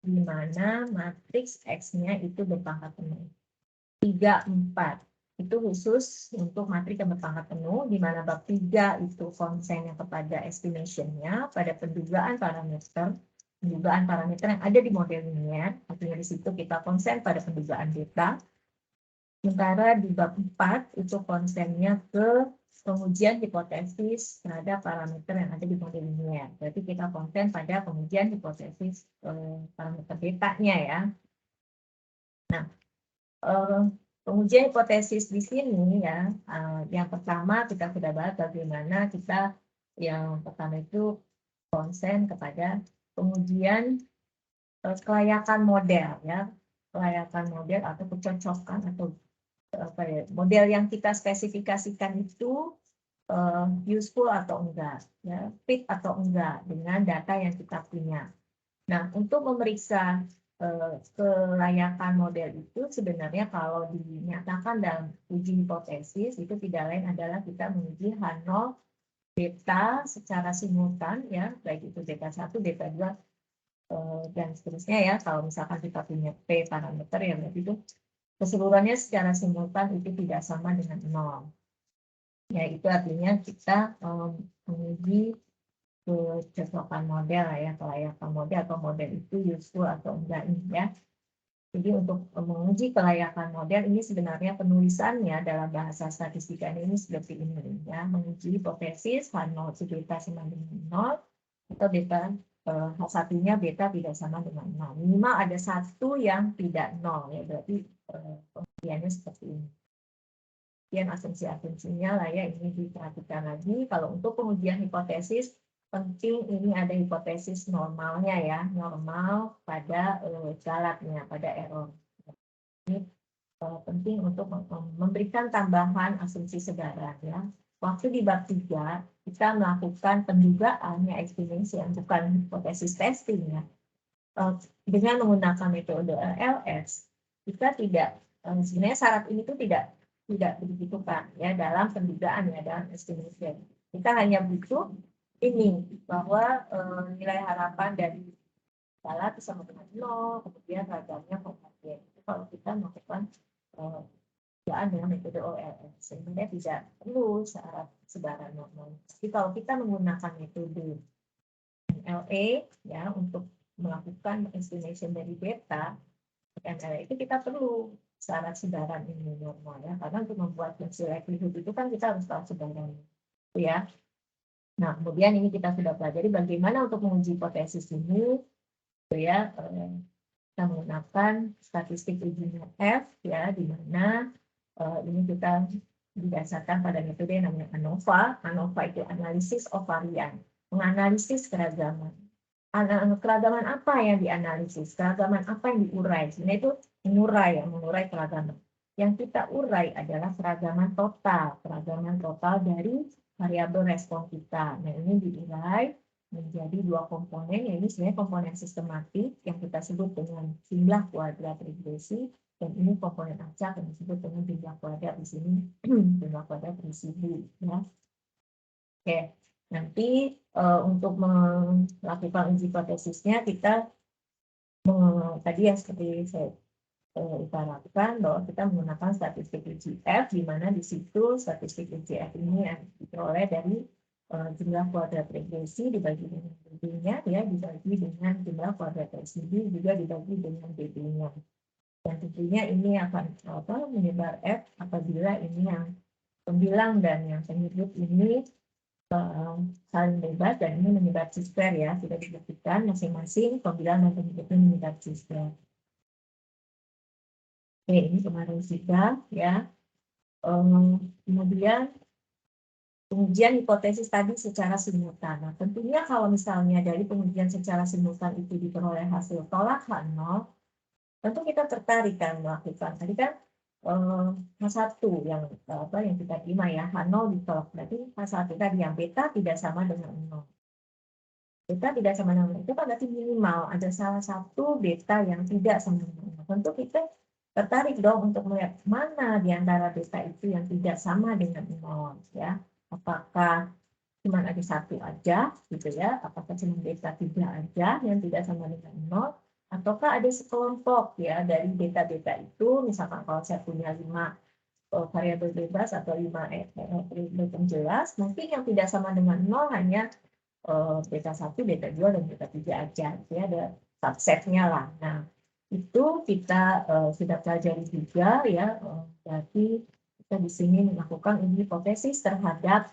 di mana matriks X-nya itu berpangkat penuh. 3, 4. Itu khusus untuk matriks yang berpangkat penuh, di mana bab 3 itu konsennya kepada estimation-nya pada pendugaan parameter yang ada di model linier. Artinya di situ kita konsen pada pendugaan beta. Sementara di bab 4 itu konsennya ke pengujian hipotesis terhadap parameter yang ada di model linier. Berarti kita konsen pada pengujian hipotesis parameter betanya ya. Nah, pengujian hipotesis di sini ya, yang pertama kita sudah bahas bagaimana kita yang pertama itu konsen kepada pengujian kelayakan model ya, kelayakan model atau kecocokan atau model yang kita spesifikasikan itu useful atau enggak, ya, fit atau enggak dengan data yang kita punya. Nah, untuk memeriksa kelayakan model itu sebenarnya kalau dinyatakan dalam uji hipotesis itu tidak lain adalah kita menguji H0 beta secara simultan ya, baik itu beta 1, beta 2 dan seterusnya ya. Kalau misalkan kita punya P parameter ya berarti itu keseluruhannya secara simultan itu tidak sama dengan 0. Ya, itu artinya kita menguji kecocokan model ya, kelayakan model atau model itu useful atau enggak ya. Jadi untuk menguji kelayakan model ini sebenarnya penulisannya dalam bahasa statistika ini seperti ini ya, menguji hipotesis H0 beta sama dengan 0 atau beta H1-nya beta tidak sama dengan 0. Minimal ada satu yang tidak 0 ya, berarti pengujiannya seperti ini. Kemudian asumsi-asumsinya lah ya, ini diperhatikan lagi. Kalau untuk pengujian hipotesis penting ini ada hipotesis normalnya ya, normal pada galatnya, pada error. Ini penting untuk memberikan tambahan asumsi sebaran ya. Waktu di bab 3 kita melakukan pendugaan ya, estimation bukan hipotesis testing ya. Dengan menggunakan metode LS kita tidak sebenarnya syarat ini tuh tidak dibutuhkan ya dalam pendugaan ya, dalam estimation. Kita hanya butuh ini bahwa nilai harapan dari galat sama dengan 0, kemudian ragamnya konvergen. Itu kalau kita melakukan pendugaan dengan metode OLS, sehingga tidak perlu syarat sebaran normal. Tapi kalau kita menggunakan metode MLA ya untuk melakukan estimation dari beta, MLA itu kita perlu syarat sebaran ini normal ya, karena untuk membuat fungsi likelihood itu kan kita harus tahu sebaran ya. Nah, kemudian ini kita sudah pelajari bagaimana untuk menguji hipotesis ini, ya, kita menggunakan statistik ujinya F, ya, di mana ini kita didasarkan pada metode yang namanya ANOVA. ANOVA itu analisis of varian, menganalisis keragaman. Keragaman apa yang dianalisis? Keragaman apa yang diurai? Sebenarnya itu mengurai keragaman. Yang kita urai adalah keragaman total dari variabel respon kita. Nah, ini diurai menjadi dua komponen, yaitu sebenarnya komponen sistematik yang kita sebut dengan jumlah kuadrat regresi, dan ini komponen acak yang disebut dengan jumlah kuadrat di sini, jumlah kuadrat residu. Ya. Oke, nanti untuk melakukan uji hipotesisnya kita tadi yang seperti saya utarakan bahwa kita menggunakan statistik UGF, di mana di situ statistik UGF ini yang diperoleh dari jumlah kuadrat regresi dibagi dengan BB-nya, ya, dibagi dengan jumlah kuadrat residu juga dibagi dengan BB-nya. Dan tentunya ini akan menyebar F apabila ini yang pembilang dan yang penyebut ini saling bebas, dan ini menyebar C-square ya, sudah dibuktikan masing-masing pembilang dan penyebutnya menyebar C-square. Oke, ini kemarin sudah ya. Kemudian pengujian hipotesis tadi secara simultan. Nah, tentunya kalau misalnya dari pengujian secara simultan itu diperoleh hasil tolak H0, tentu kita tertarik kan melakukan. Tadi kan H1 yang kita terima ya, H0 ditolak, berarti H1 tadi yang beta tidak sama dengan 0. Beta tidak sama dengan 0 itu kan berarti minimal ada salah satu beta yang tidak sama dengan 0. Tentu kita tertarik dong untuk melihat mana di antara beta itu yang tidak sama dengan 0 ya. Apakah cuma ada satu aja gitu ya, apakah cuma beta 3 aja yang tidak sama dengan 0, ataukah ada sekelompok ya dari beta-beta itu, misalkan kalau saya punya 5 variabel bebas atau 5 variabel penjelas, mungkin yang tidak sama dengan 0 hanya beta 1, beta 2, dan beta 3 aja. Ya, ada subsetnya lah. Nah, itu kita sudah pelajari juga ya, berarti kita di sini melakukan hipotesis terhadap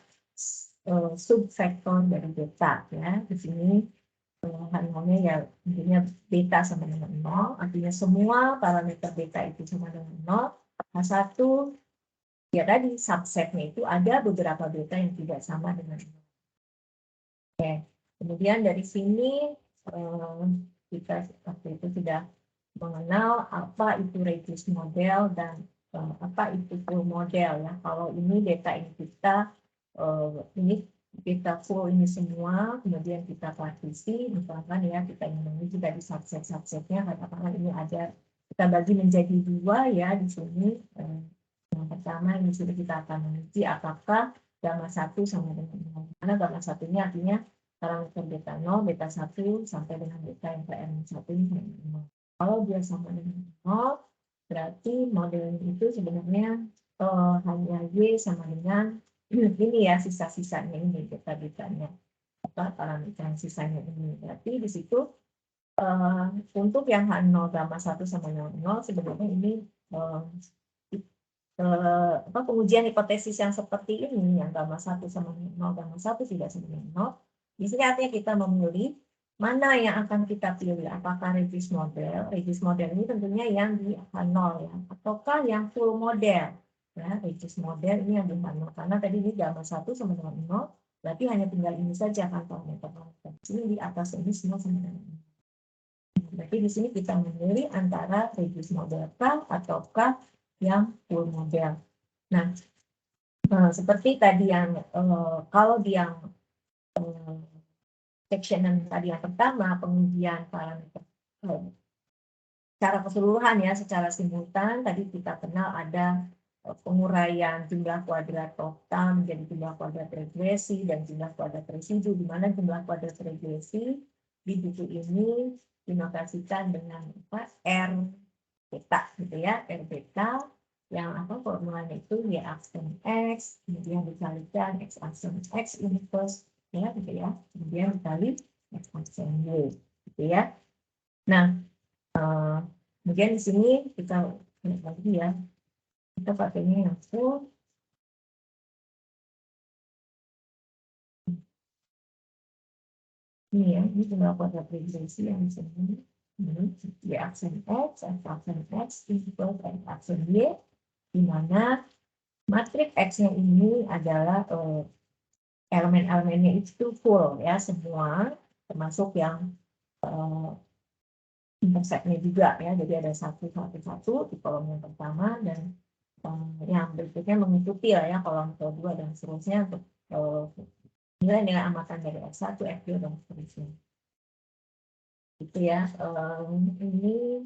subvektor dari beta ya. Di sini H0-nya ya intinya beta sama dengan 0, artinya semua parameter beta itu sama dengan 0. H1 ya tadi subsetnya itu ada beberapa beta yang tidak sama dengan 0. Oke, kemudian dari sini kita waktu itu sudah mengenal apa itu radius model dan apa itu full model ya. Kalau ini data ini kita ini kita full ini semua, kemudian kita partisi, misalkan ya kita ingin juga di subset-subsetnya, katakanlah ini ada, kita bagi menjadi 2 ya di sini. Yang pertama ini sudah kita akan menguji apakah gamma 1 sama dengan 0. Karena gamma 1-nya artinya parameter beta 0, beta 1 sampai dengan beta yang PR1 ini sama dengan 0. Kalau dia sama dengan 0, berarti modelnya itu sebenarnya hanya Y sama dengan ini ya, sisa-sisanya ini, beta-betanya, parameter yang sisanya ini. Berarti di situ untuk yang H0 gamma 1 sama dengan 0 sebenarnya ini pengujian hipotesis yang seperti ini, yang gamma 1 sama dengan 0, gamma 1 tidak sama dengan 0. Di sini artinya kita memilih mana yang akan kita pilih, apakah radius model. Radius model ini tentunya yang di H0 ya, ataukah yang full model. Ya, radius model ini yang di H0, karena tadi ini gamma 1 sama dengan 0, berarti hanya tinggal ini saja kan parameter-parameter. Ini di atas ini semua sama dengan 0. Berarti di sini kita memilih antara radius model kah ataukah yang full model. Nah, seperti tadi yang kalau di yang section yang tadi yang pertama, pengujian parameter secara keseluruhan ya, secara simultan, tadi kita kenal ada penguraian jumlah kuadrat total menjadi jumlah kuadrat regresi dan jumlah kuadrat residu, di mana jumlah kuadrat regresi di buku ini dinotasikan dengan apa? R beta gitu ya, R beta yang apa formulanya itu Y aksen X, kemudian dikalikan X aksen X inverse ya gitu ya, kemudian dikali X aksen Y gitu ya. Nah, kemudian di sini kita lihat lagi ya, kita pakainya yang full. Ini ya, ini jumlah kuadrat regresi yang di sini. Y aksen X, X aksen X, equal X aksen Y, di mana matriks X-nya ini adalah elemen-elemennya itu full ya, semua, termasuk yang intersect-nya juga ya, jadi ada 1, 1, 1 di kolom yang pertama, dan yang berikutnya mengikuti lah ya, kolom kedua dan seterusnya untuk nilai-nilai amatan dari F1, F2, dan seterusnya. Itu ya, ini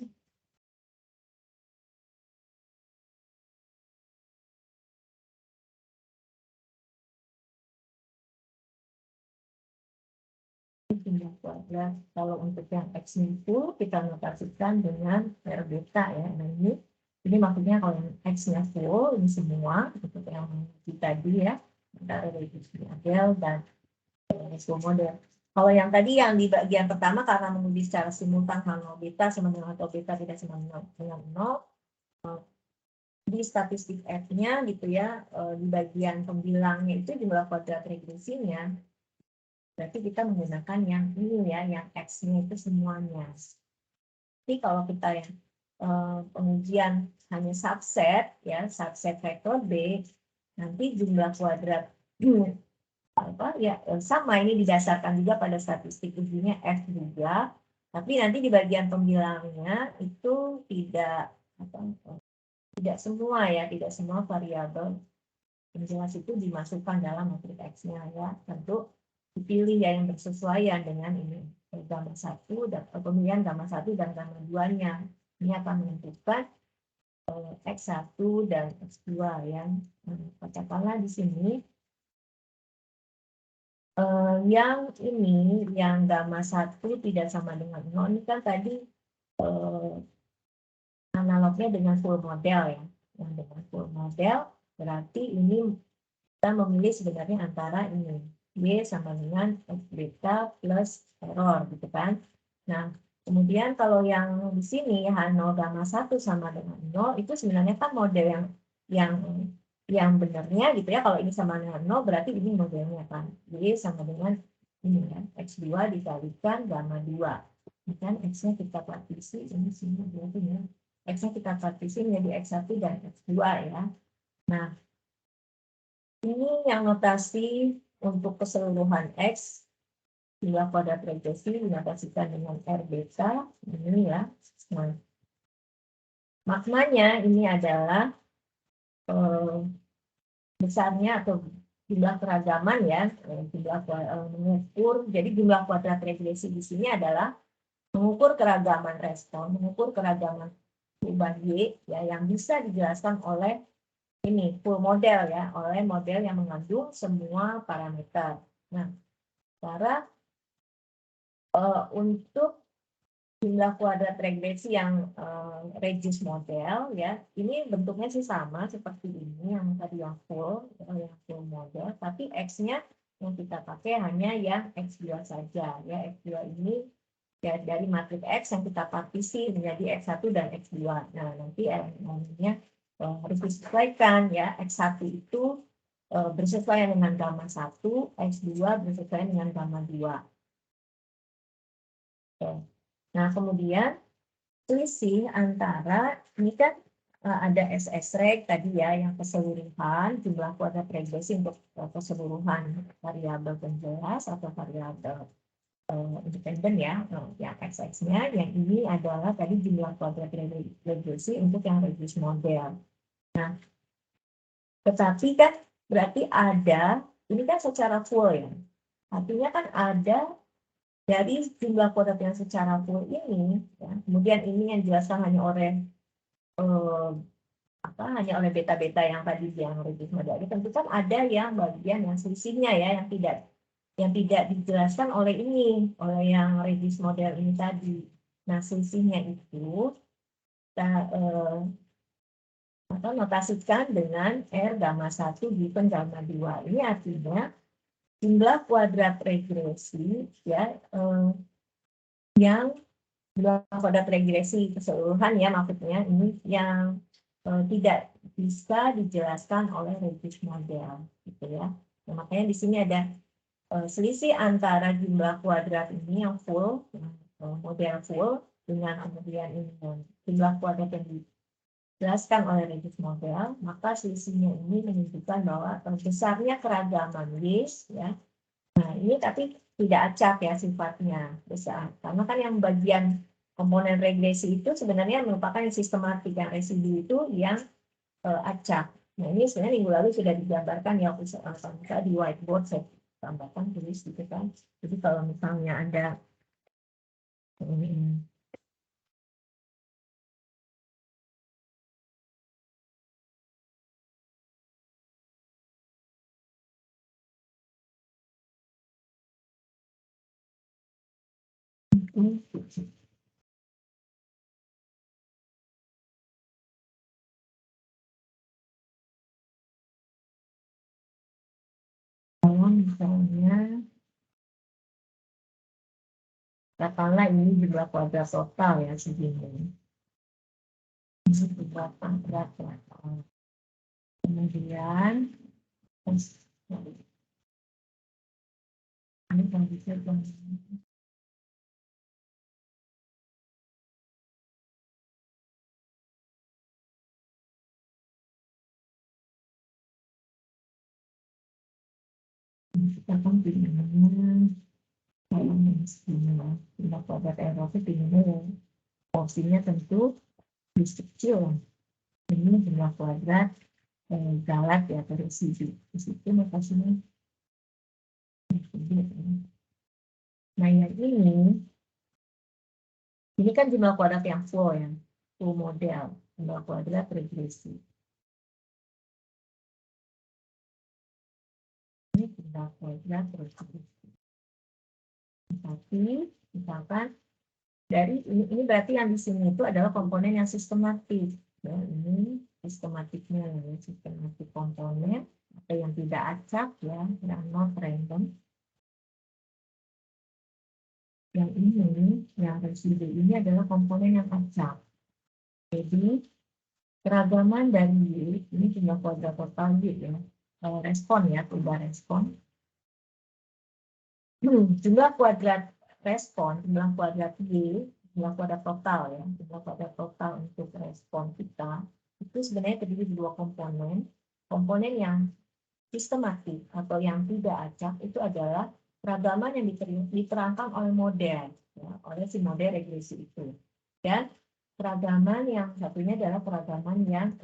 jumlah kuadrat. Kalau untuk yang X-nya full, kita notasikan dengan R beta ya. Nah ini maksudnya kalau yang X-nya full, ini semua, untuk yang tadi ya, antara radius model dan full model. Kalau yang tadi yang di bagian pertama, karena menguji secara simultan H0 beta sama dengan atau beta tidak sama dengan 0, di statistik F-nya gitu ya, di bagian pembilangnya itu jumlah kuadrat regresinya. Berarti kita menggunakan yang ini ya, yang X-nya itu semuanya. Jadi kalau kita yang pengujian hanya subset, ya subset vektor B, nanti jumlah kuadrat apa ya sama, ini didasarkan juga pada statistik ujinya F juga, tapi nanti di bagian pembilangnya itu tidak semua ya, tidak semua variabel penjelas itu dimasukkan dalam matriks X-nya ya, tentu dipilih ya yang bersesuaian dengan ini gamma 1 dan pemilihan gamma 1 dan gamma 2-nya. Ini akan menentukan X1 dan X2 yang katakanlah di sini yang ini yang gamma 1 tidak sama dengan 0, ini kan tadi analognya dengan full model ya. Yang dengan full model berarti ini kita memilih sebenarnya antara ini Y sama dengan X beta plus error gitu kan. Nah, kemudian kalau yang di sini H0 gamma 1 sama dengan 0 itu sebenarnya kan model yang benarnya gitu ya. Kalau ini sama dengan 0 berarti ini modelnya kan. Y sama dengan ini ya, X2 dikalikan gamma 2. Ini kan X-nya kita partisi, ini sini berarti ya. X-nya kita partisi menjadi X1 dan X2 ya. Nah, ini yang notasi untuk keseluruhan X, jumlah kuadrat regresi dinotasikan dengan R beta, ini ya. Nah, maknanya ini adalah besarnya atau jumlah keragaman ya, jumlah mengukur. Jadi jumlah kuadrat regresi di sini adalah mengukur keragaman respon, mengukur keragaman perubahan Y ya, yang bisa dijelaskan oleh ini full model ya, oleh model yang mengandung semua parameter. Nah, cara untuk jumlah kuadrat regresi yang Regis model ya, ini bentuknya sih sama seperti ini yang tadi yang full model, tapi X-nya yang kita pakai hanya yang X2 saja ya. X2 ini ya dari matriks X yang kita partisi menjadi X1 dan X2. Nah, nanti namanya harus disesuaikan ya. X1 itu bersesuaian dengan gamma 1, X2 bersesuaian dengan gamma 2. Nah, kemudian selisih antara ini kan ada SS-reg tadi ya, yang keseluruhan jumlah kuadrat regresi untuk keseluruhan variabel penjelas atau variabel independen ya, yang XX-nya, yang ini adalah tadi jumlah kuadrat regresi untuk yang Regis model. Nah, tetapi kan berarti ada, ini kan secara full ya, artinya kan ada dari jumlah kuadrat yang secara full ini, ya, kemudian ini yang dijelaskan hanya oleh hanya oleh beta-beta yang tadi yang Regis model, tentu kan ada yang bagian yang selisihnya ya, yang tidak dijelaskan oleh ini, oleh yang Regis model ini tadi. Nah, selisihnya itu kita notasikan dengan R gamma 1 given gamma 2. Ini artinya jumlah kuadrat regresi ya, yang jumlah kuadrat regresi keseluruhan ya, maksudnya ini yang tidak bisa dijelaskan oleh Regis model gitu ya. Nah, makanya di sini ada selisih antara jumlah kuadrat ini yang full, model full, dengan kemudian ini jumlah kuadrat yang dijelaskan oleh Regis model, maka selisihnya ini menunjukkan bahwa besarnya keragaman Y ya. Nah, ini tapi tidak acak ya sifatnya besar, karena kan yang bagian komponen regresi itu sebenarnya merupakan sistematik, yang residu itu yang acak. Nah, ini sebenarnya minggu lalu sudah digambarkan ya, misalnya di whiteboard saya tambahkan tulis gitu kan. Jadi kalau misalnya ada kalau misalnya katakanlah ini jumlah kuadrat total ya segini. Ini jumlah kuadrat total. Kemudian ini kondisi kita kan pinginnya kalau misalnya jumlah kuadrat error itu pinginnya porsinya tentu lebih kecil. Ini jumlah kuadrat galat ya, atau residu. Di situ notasinya. Nah, yang ini kan jumlah kuadrat yang full ya, full model, jumlah kuadrat regresi. Ini jumlah kuadrat regresi. Tapi misalkan Dari ini berarti yang di sini itu adalah komponen yang sistematik. Ya, ini sistematiknya, ya, sistematik komponen atau yang tidak acak, ya, yang not random. Yang ini, yang residu ini adalah komponen yang acak. Jadi keragaman dari ini jumlah kuadrat total Y, ya, respon, ya, perubahan respon. Jumlah kuadrat respon, jumlah kuadrat Y, jumlah kuadrat total, ya, jumlah kuadrat total untuk respon kita itu sebenarnya terdiri dari dua komponen. Komponen yang sistematik atau yang tidak acak itu adalah keragaman yang diterangkan oleh model, ya, oleh si model regresi itu. Dan keragaman yang satunya adalah keragaman yang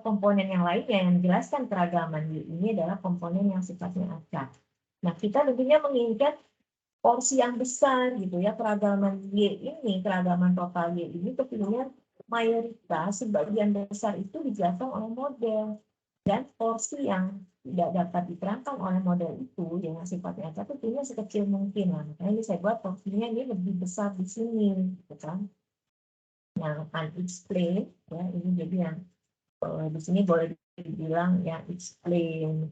komponen yang lainnya yang menjelaskan keragaman Y ini adalah komponen yang sifatnya acak. Nah, kita tentunya menginginkan porsi yang besar gitu ya, keragaman Y ini, keragaman total Y ini tentunya mayoritas sebagian besar itu dijelaskan oleh model, dan porsi yang tidak dapat diterangkan oleh model itu yang sifatnya acak tentunya sekecil mungkin lah. Makanya ini saya buat porsinya ini lebih besar di sini, gitu kan. Yang unexplained, ya, ini jadi yang di sini boleh dibilang yang explain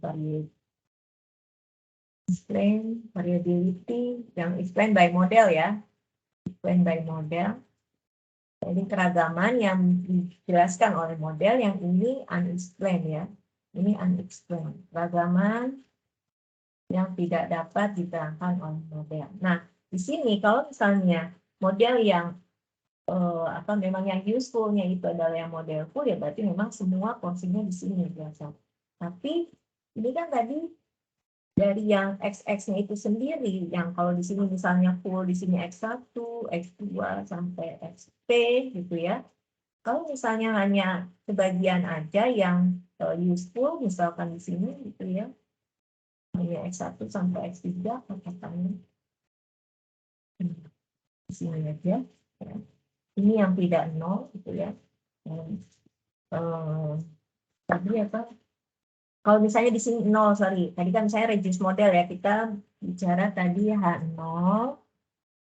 variability, yang explain by model, ya, explain by model. Jadi keragaman yang dijelaskan oleh model, yang ini unexplained, ya, ini unexplained, keragaman yang tidak dapat diterangkan oleh model. Nah, di sini kalau misalnya model yang memang yang useful-nya itu adalah yang model full, ya berarti memang semua porsinya di sini biasa. Tapi ini kan tadi dari yang XX-nya itu sendiri, yang kalau di sini misalnya full, di sini X1, X2 sampai XP gitu ya. Kalau misalnya hanya sebagian aja yang useful, misalkan di sini gitu ya, hanya X1 sampai X3 katakannya di sini aja. Ya. Ini yang tidak nol gitu ya. Tadi apa? Kalau misalnya di sini nol, sorry, tadi kan misalnya reduce model ya, kita bicara tadi H0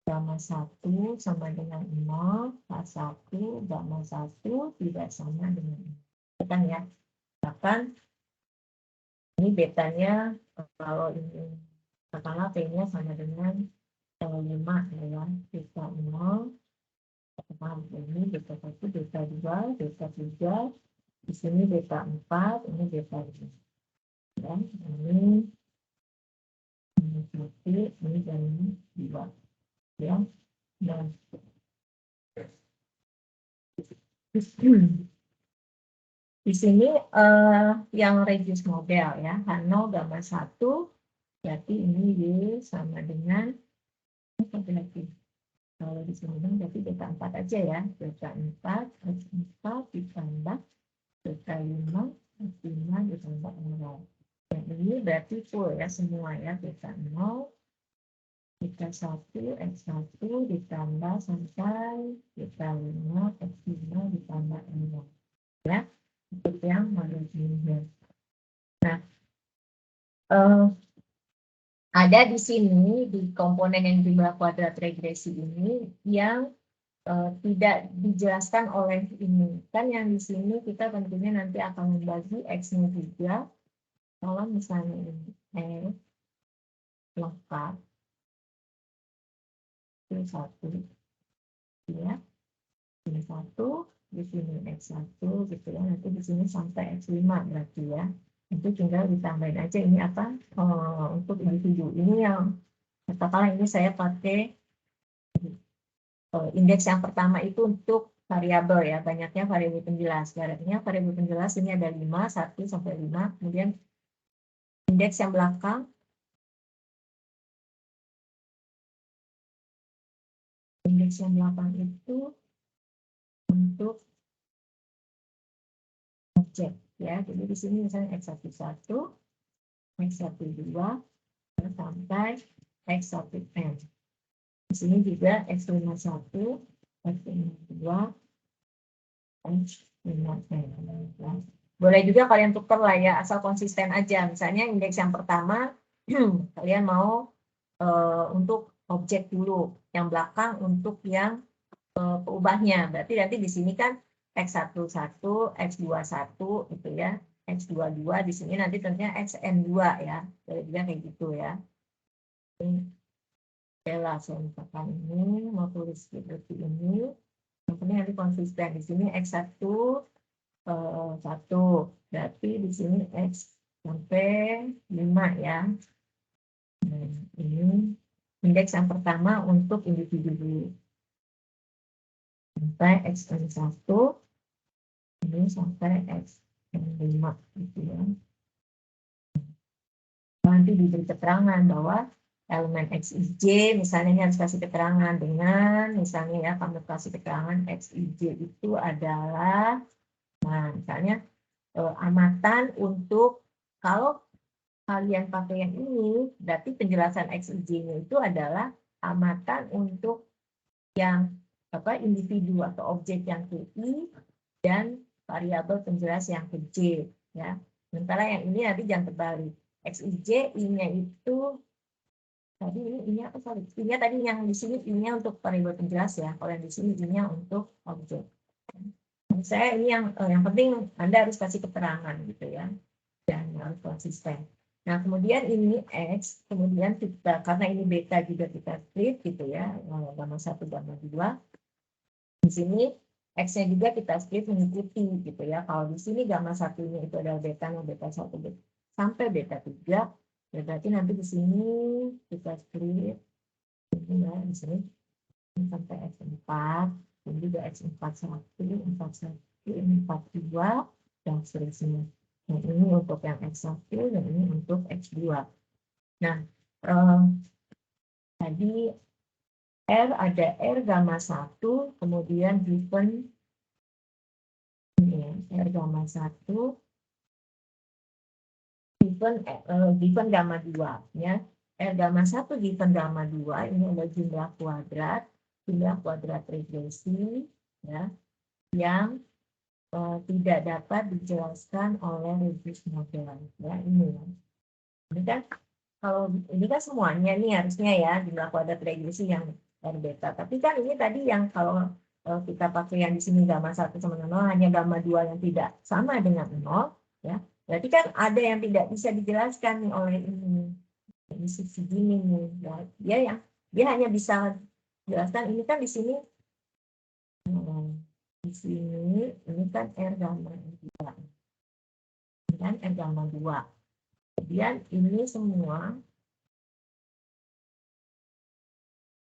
gamma 1 sama dengan 0, H1 gamma 1 tidak sama dengan 0. Kan ya, bahkan ini betanya kalau ini katakanlah P-nya sama dengan 5 ya, beta 0, ini beta 1, beta 2, beta 3, di sini beta 4, ini beta 5. Dan ini satu, ini dan ini 2. Ya, dan di sini yang reduce model ya, H0 gamma 1, berarti ini Y sama dengan apa berarti? Kalau di sini berarti beta 4 aja ya, beta 4, X4 ditambah beta 5, X5 ditambah 0. Dan ini berarti full ya semua ya, beta 0, beta 1, X1 ditambah sampai beta 5, X5 ditambah 0. Ya, itu yang marginnya. Nah, ada di sini di komponen yang jumlah kuadrat regresi ini yang tidak dijelaskan oleh ini. Kan yang di sini kita tentunya nanti akan membagi X-nya juga. Kalau misalnya ini X lengkap, itu 1, ya, ini 1, di sini X1 gitu ya, nanti di sini sampai X5 berarti ya. Itu tinggal ditambahin aja ini apa untuk individu. Ini yang katakanlah ini saya pakai indeks yang pertama itu untuk variabel ya, banyaknya variabel penjelas. Artinya variabel penjelas ini ada 5, 1 sampai 5. Kemudian indeks yang belakang, indeks yang belakang itu untuk objek ya. Jadi di sini misalnya X11, X12 sampai X1N. Di sini juga X51, X52, X5N. Boleh juga kalian tukar lah ya, asal konsisten aja. Misalnya indeks yang pertama, kalian mau untuk objek dulu, yang belakang untuk yang peubahnya. Berarti nanti di sini kan X11, X21 gitu ya, X22, di sini nanti tentunya XN2 ya, dia kayak gitu ya. Oke, saya misalkan ini, mau tulis seperti ini, nanti konsisten. Di sini X1, 1, berarti di sini X sampai 5 ya. Nah, ini indeks yang pertama untuk individu sampai XN1, ini sampai XN5 gitu ya. Nanti diberi keterangan bahwa elemen XIJ misalnya ini harus kasih keterangan dengan misalnya ya, kamu kasih keterangan XIJ itu adalah, nah misalnya amatan untuk, kalau kalian pakai yang ini berarti penjelasan XIJ-nya itu adalah amatan untuk yang individu atau objek yang ke I dan variabel penjelas yang ke J ya. Sementara yang ini nanti jangan terbalik. XIJ I-nya itu tadi ini I-nya apa, sorry. I-nya tadi yang di sini I-nya untuk variabel penjelas ya. Kalau yang di sini I-nya untuk objek. Saya ini yang penting Anda harus kasih keterangan gitu ya. Dan harus konsisten. Nah, kemudian ini X, kemudian kita, karena ini beta juga kita split gitu ya, gamma 1, gamma 2. Di sini X-nya juga kita split mengikuti gitu ya. Kalau di sini gamma 1-nya itu adalah beta-nya beta 1 sampai beta 3, ya berarti nanti di sini kita split ini ya, di sini sampai X4, ini juga X41, 41, 42, dan seterusnya. Nah, ini untuk yang X1 dan ini untuk X2. Nah, tadi R ada R gamma 1, kemudian given R gamma 1, given gamma 2. Ya. R gamma 1 given gamma 2, ini adalah jumlah kuadrat regresi ya, yang tidak dapat dijelaskan oleh regresi model. Ya, ini ya. Ini kan kalau ini kan semuanya nih harusnya ya jumlah kuadrat regresi yang R beta. Tapi kan ini tadi yang kalau kita pakai yang di sini gamma 1 sama 0 hanya gamma 2 yang tidak sama dengan 0 ya. Berarti kan ada yang tidak bisa dijelaskan nih oleh ini segini nih. Ya. Dia hanya bisa jelaskan ini kan di sini ini kan R gamma 2. Ini kan R gamma 2. Kemudian ini semua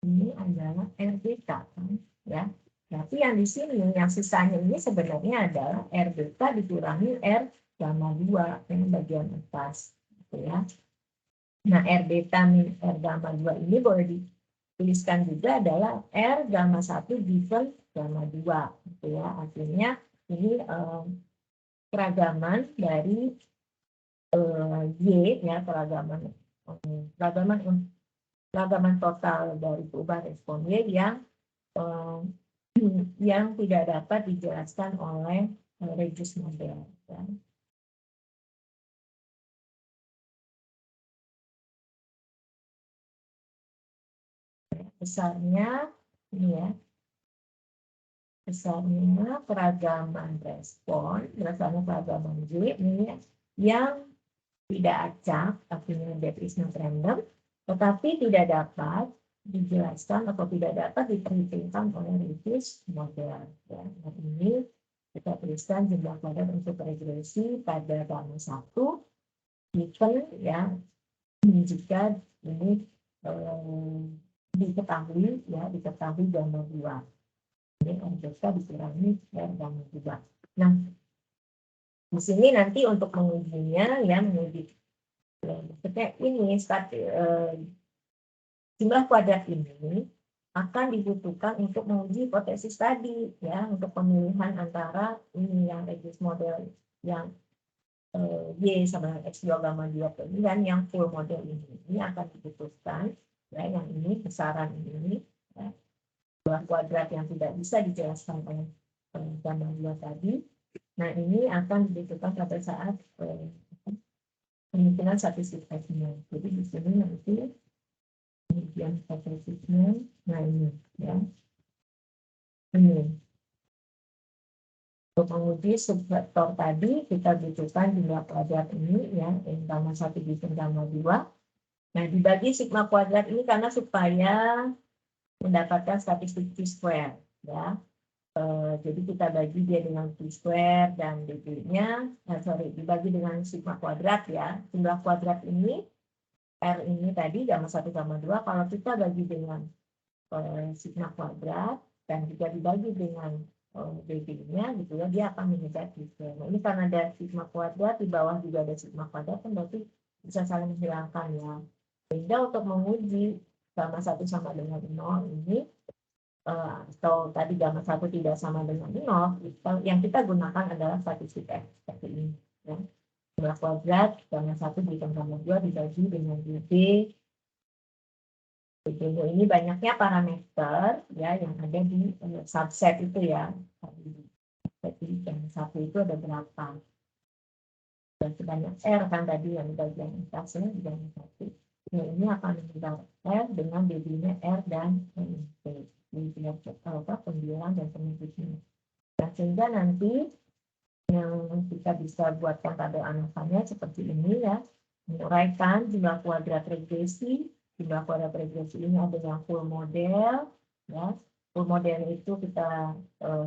ini adalah R beta kan ya. Berarti yang di sini yang sisanya ini sebenarnya adalah R beta dikurangi R gamma 2 yang bagian atas gitu ya. Nah, R beta min R gamma 2 ini boleh dituliskan juga adalah R gamma 1 given gamma 2 gitu ya. Artinya ini keragaman dari Y ya, keragaman total dari perubahan respon Y yang tidak dapat dijelaskan oleh reduced model. Ya. Besarnya ini ya, besarnya keragaman respon berdasarkan keragaman Y ini yang tidak acak, artinya that is not random, tetapi tidak dapat dijelaskan atau tidak dapat diperhitungkan oleh reduced model. Ya. Nah, ini kita tuliskan jumlah kuadrat untuk regresi pada gamma 1 given ya, jika ini diketahui gamma 2. Ini RBK dikurangi R gamma 2. Nah, di sini nanti untuk mengujinya ya, menguji ini jumlah kuadrat ini akan dibutuhkan untuk menguji hipotesis tadi ya, untuk pemilihan antara ini yang reduced model yang Y sama X2 gamma 2 dan yang full model ini akan dibutuhkan ya, yang ini besaran ini ya, jumlah kuadrat yang tidak bisa dijelaskan oleh gamma 2 tadi. Nah, ini akan dibutuhkan pada saat kemungkinan statistik tekniknya. Jadi di sini nanti kemudian hipotesisnya. Nah ini ya, ini untuk menguji subvektor tadi kita butuhkan jumlah kuadrat ini ya, n gamma 1 division gamma 2. Nah dibagi sigma kuadrat ini karena supaya mendapatkan statistik T-square ya. Jadi kita bagi dia dengan T-square dan db-nya, dibagi dengan sigma kuadrat ya. Jumlah kuadrat ini R ini tadi gamma 1 gamma 2 kalau kita bagi dengan sigma kuadrat dan juga dibagi dengan db-nya gitu ya, dia akan menjadi T-square. Nah, ini karena ada sigma kuadrat di bawah juga ada sigma kuadrat kan berarti bisa saling menghilangkan ya. Sehingga untuk menguji gamma 1 sama dengan 0 ini atau tadi gamma 1 tidak sama dengan 0, yang kita gunakan adalah statistik X seperti ini ya. Jumlah kuadrat gamma 1 division gamma 2 dibagi dengan db. Ini banyaknya parameter ya yang ada di subset itu ya. Jadi gamma 1 itu ada berapa? Dan sebanyak R kan tadi yang bagian atasnya di gamma 1. Nah, ini akan menjadi R dengan db-nya R dan P. Pembilang dan penunjuknya. Nah, sehingga nanti yang kita bisa buatkan tabel anakannya seperti ini ya, menguraikan jumlah kuadrat regresi. Jumlah kuadrat regresi ini ada yang full model ya. Full model itu kita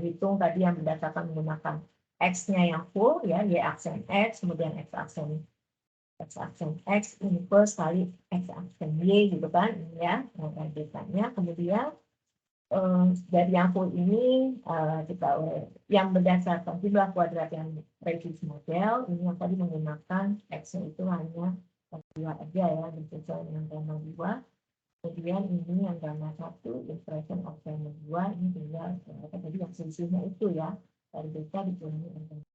hitung tadi yang berdasarkan menggunakan X-nya yang full ya, Y aksen X, kemudian X aksen X inverse kali X aksen Y gitu kan ya, yang kemudian dari yang full ini kita yang berdasarkan jumlah kuadrat yang reduce model ini yang tadi menggunakan X itu hanya 2 aja ya, sesuai dengan gamma 2. Kemudian ini yang gamma 1 expression of gamma 2 ini tinggal tadi yang selisihnya itu ya, dari beta dikurangi dengan.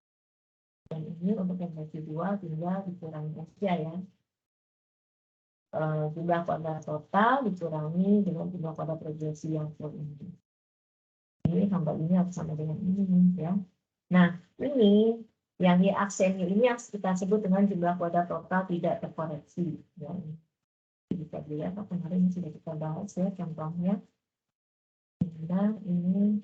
Dan ini untuk yang residual tinggal dikurangi aja ya. Jumlah kuadrat total dikurangi dengan jumlah kuadrat regresi yang full ini. Ini tambah ini harus sama dengan ini ya. Nah ini yang Y aksennya ini yang kita sebut dengan jumlah kuadrat total tidak terkoreksi. Ya. Bisa dilihat kemarin sudah kita bahas ya contohnya. Nah ini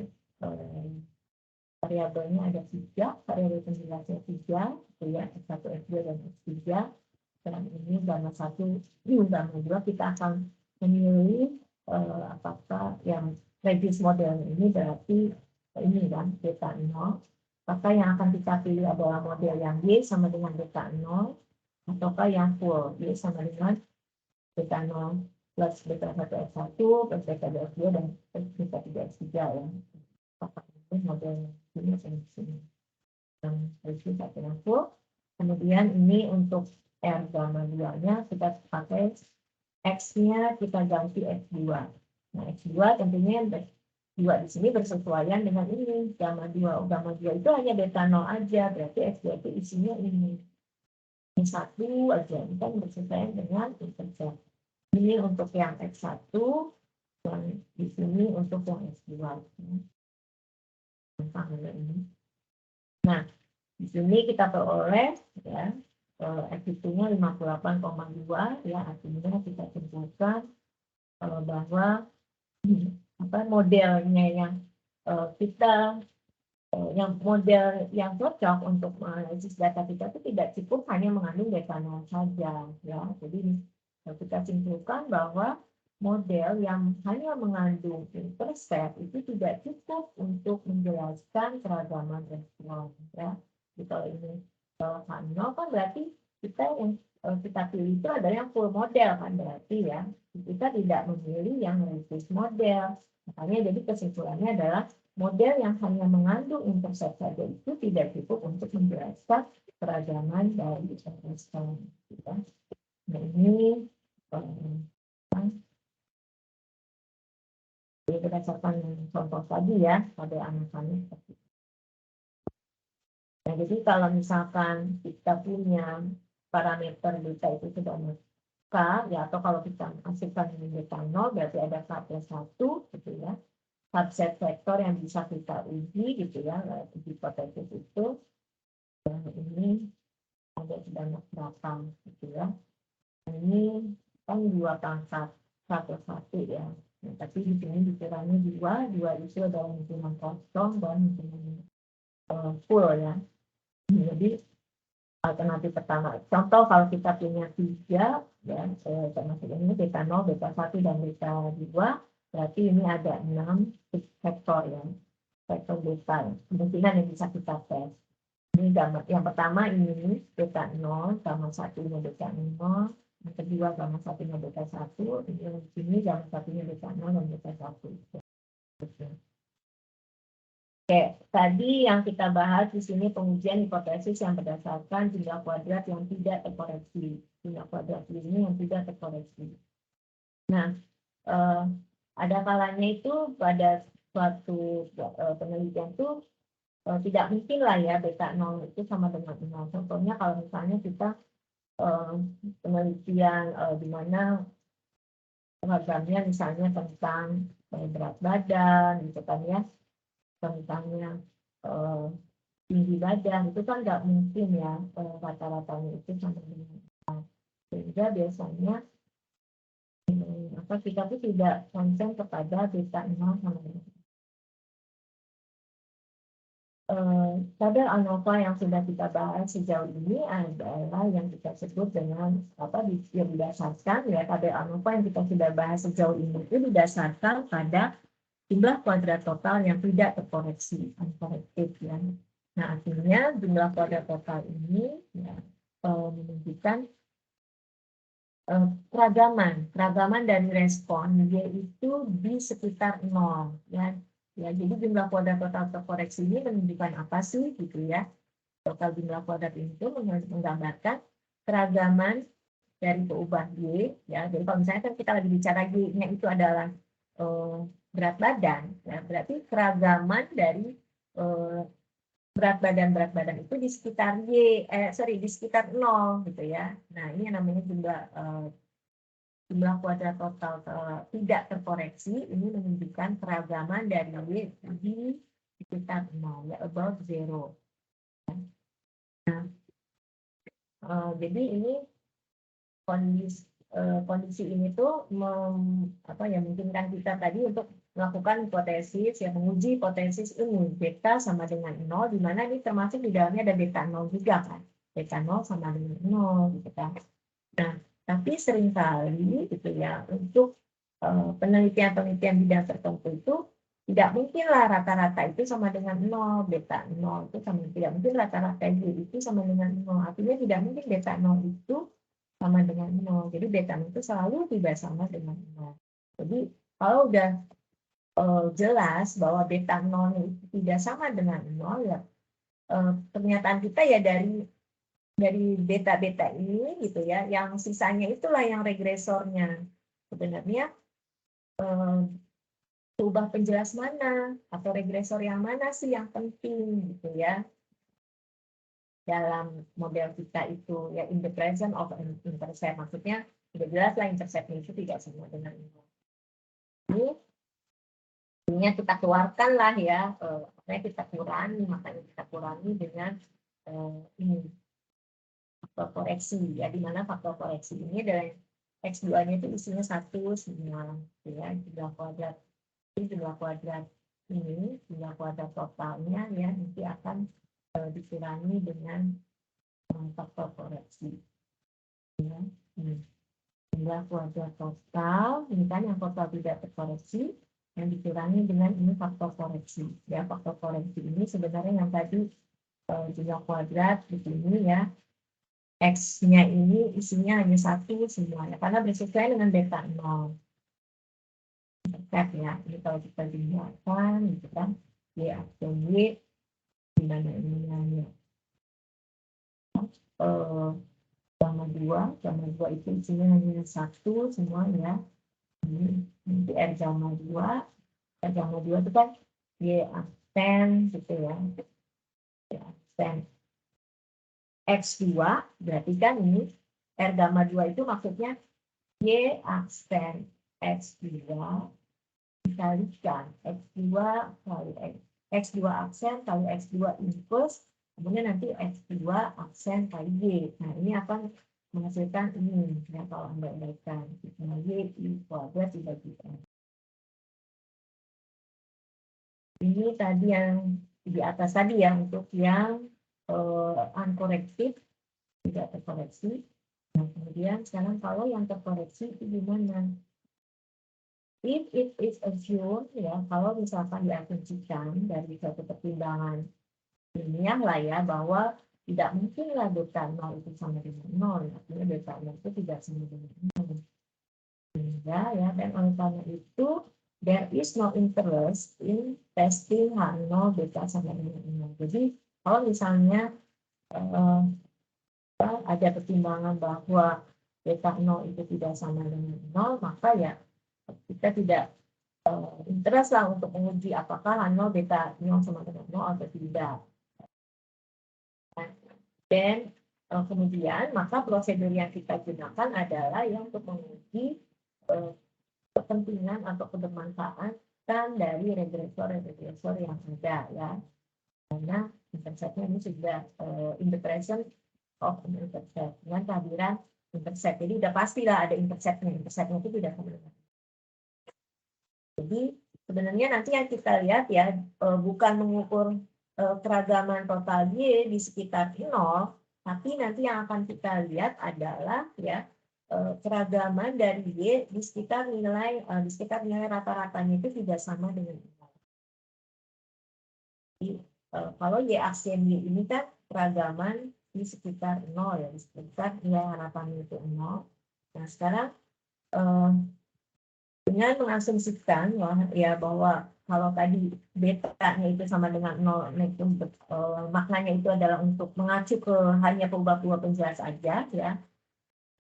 variabelnya ada 3, variabel penjelasnya 3, itu ya S1, S2 dan S3. Dan ini gamma 1, gamma 2 kita akan memilih apakah yang reduce model ini berarti ini kan beta 0. Apakah yang akan kita pilih adalah model yang Y sama dengan beta 0 ataukah yang full Y sama dengan beta 0 plus beta 1 S1 plus beta 2 S2 dan beta 3 S3 ya. Apakah ini model ini yang reduce atau yang full. Kemudian ini untuk R gamma 2-nya kita pakai X-nya kita ganti X2. Nah, X2 tentunya 2 di sini bersesuaian dengan ini, gamma 2. Gamma 2 itu hanya beta 0 aja, berarti X2 itu isinya ini. Ini 1 aja, ini kan bersesuaian dengan intercept. Ini untuk yang X1, dan di sini untuk yang X2. Nah, di sini kita peroleh ya, X-nya 58,2 ya, artinya kita simpulkan bahwa modelnya yang kita yang model yang cocok untuk menganalisis data kita itu tidak cukup hanya mengandung data 0 saja ya. Jadi kita simpulkan bahwa model yang hanya mengandung intercept itu tidak cukup untuk menjelaskan keragaman respon ya. Jadi kalau ini H0 kan berarti kita yang kita pilih itu adalah yang full model kan berarti ya. Kita tidak memilih yang reduced model. Makanya jadi kesimpulannya adalah model yang hanya mengandung intercept saja itu tidak cukup untuk menjelaskan keragaman dari respon. Nah ini berdasarkan contoh tadi ya pada anak-anak. Nah, jadi kalau misalkan kita punya parameter beta itu sebanyak K, ya atau kalau kita masukkan beta 0, berarti ada K plus 1, gitu ya. Subset vektor yang bisa kita uji, gitu ya, hipotesis itu. Dan ini ada sebanyak berapa, gitu ya. Ini kan 2 pangkat satu ya. Nah, tapi di sini dikurangi 2 itu adalah hitungan kosong dan hitungan full ya. Jadi alternatif pertama, contoh kalau kita punya 3 ya, termasuk ini beta 0, beta 1 dan beta 2, berarti ini ada 6 vektor ya, vektor beta kemungkinan yang bisa kita tes. Ini gambar yang pertama ini beta 0 sama 1-nya beta 0, yang kedua gamma 1-nya beta 1, yang ini gamma 1-nya beta 0 dan beta 1. Oke, tadi yang kita bahas di sini pengujian hipotesis yang berdasarkan jumlah kuadrat yang tidak terkoreksi. Jumlah kuadrat ini yang tidak terkoreksi. Nah, ada kalanya itu pada suatu penelitian itu tidak mungkin lah ya beta 0 itu sama dengan 0. Contohnya kalau misalnya kita penelitian di mana programnya misalnya tentang berat badan gitu kan ya, tentangnya tinggi badan, itu kan nggak mungkin ya rata-ratanya itu sama dengan sehingga biasanya kita tuh tidak konsen kepada beta 0 sama dengan kadar ANOVA yang sudah kita bahas sejauh ini adalah yang kita sebut dengan didasarkan ya, kadar ANOVA yang kita sudah bahas sejauh ini itu didasarkan pada jumlah kuadrat total yang tidak terkoreksi, uncorrected ya. Nah, artinya jumlah kuadrat total ini ya, menunjukkan keragaman dari respon yaitu di sekitar 0 ya. Ya, jadi jumlah kuadrat total terkoreksi ini menunjukkan apa sih gitu ya. Total jumlah kuadrat itu menggambarkan keragaman dari peubah Y ya. Jadi kalau misalnya kan kita lagi bicara Y-nya itu adalah berat badan ya, berarti keragaman dari berat badan itu di sekitar di sekitar 0 gitu ya. Nah, ini yang namanya jumlah kuadrat total tidak terkoreksi ini menunjukkan keragaman dari Y di sekitar 0 ya, about 0. Nah, jadi ini kondisi ini tuh memungkinkan kita tadi untuk melakukan hipotesis ya, menguji hipotesis ini beta sama dengan 0, di mana ini termasuk di dalamnya ada beta 0 juga kan, beta 0 sama dengan 0 gitu kan. Nah, tapi seringkali gitu ya, untuk penelitian-penelitian bidang tertentu itu tidak mungkinlah rata-rata itu sama dengan 0, beta 0 itu sama, tidak mungkin rata-rata itu sama dengan 0, artinya tidak mungkin beta 0 itu sama dengan 0, jadi beta 0 itu selalu tidak sama dengan 0. Jadi kalau udah jelas bahwa beta 0 itu tidak sama dengan 0 ya, pernyataan kita ya dari beta-beta ini gitu ya, yang sisanya itulah yang regresornya. Sebenarnya ubah penjelas mana atau regresor yang mana sih yang penting gitu ya dalam model kita itu ya, in the presence of an intercept, maksudnya sudah jelas lah interceptnya itu tidak sama dengan ini kita keluarkan lah ya, makanya kita kurangi dengan ini faktor koreksi ya, di mana faktor koreksi ini adalah X2-nya itu isinya 1 semua ya, jumlah kuadrat ini jumlah kuadrat totalnya ya nanti akan dikurangi dengan faktor koreksi ya. Jumlah kuadrat total ini kan yang total tidak terkoreksi yang dikurangi dengan ini faktor koreksi ya. Faktor koreksi ini sebenarnya yang tadi jumlah kuadrat di sini ya, X-nya ini isinya hanya 1 semua ya, karena bersesuaian dengan beta 0. Ya, ini kalau kita jumlahkan gitu kan, Y aksen Y di mana ini hanya gamma 2 itu isinya hanya 1 semua ya. Ini nanti R gamma 2 itu kan Y aksen gitu ya. Y aksen X2 berarti kan ini R gamma 2 itu maksudnya Y aksen X2 dikalikan X2 kali X2 aksen kali X2 inverse, kemudian nanti X2 aksen kali Y. Nah, ini akan menghasilkan ini ya kalau Anda uraikan sigma Y kuadrat dibagi N. Ini tadi yang di atas tadi ya untuk yang uncorrected, tidak terkoreksi. Nah, kemudian sekarang kalau yang terkoreksi itu gimana? If it is assumed ya, kalau misalkan diasumsikan dari suatu pertimbangan ilmiah lah ya, bahwa tidak mungkinlah beta 0 itu sama dengan 0, artinya beta 0 itu tidak sama dengan 0. Sehingga ya, dan oleh karena itu there is no interest in testing H0 beta sama dengan 0. Jadi kalau misalnya ada pertimbangan bahwa beta 0 itu tidak sama dengan 0, maka ya kita tidak interest lah untuk menguji apakah H0 beta 0 sama dengan 0 atau tidak. Dan kemudian maka prosedur yang kita gunakan adalah yang untuk menguji kepentingan atau kebermanfaatan dari regresor yang ada ya. Karena interceptnya ini sudah in the presence of an intercept dengan kehadiran intercept. Jadi udah pastilah ada interceptnya. Interceptnya itu tidak sama dengan. Jadi sebenarnya nanti yang kita lihat ya bukan mengukur keragaman total Y di sekitar 0, tapi nanti yang akan kita lihat adalah ya keragaman dari Y di sekitar nilai rata-ratanya itu tidak sama dengan 0. Jadi kalau Y aksen Y ini kan keragaman di sekitar 0 ya, di sekitar nilai harapannya itu 0. Nah sekarang dengan mengasumsikan ya bahwa kalau tadi beta-nya itu sama dengan 0, itu maknanya itu adalah untuk mengacu ke hanya perubahan penjelas saja ya.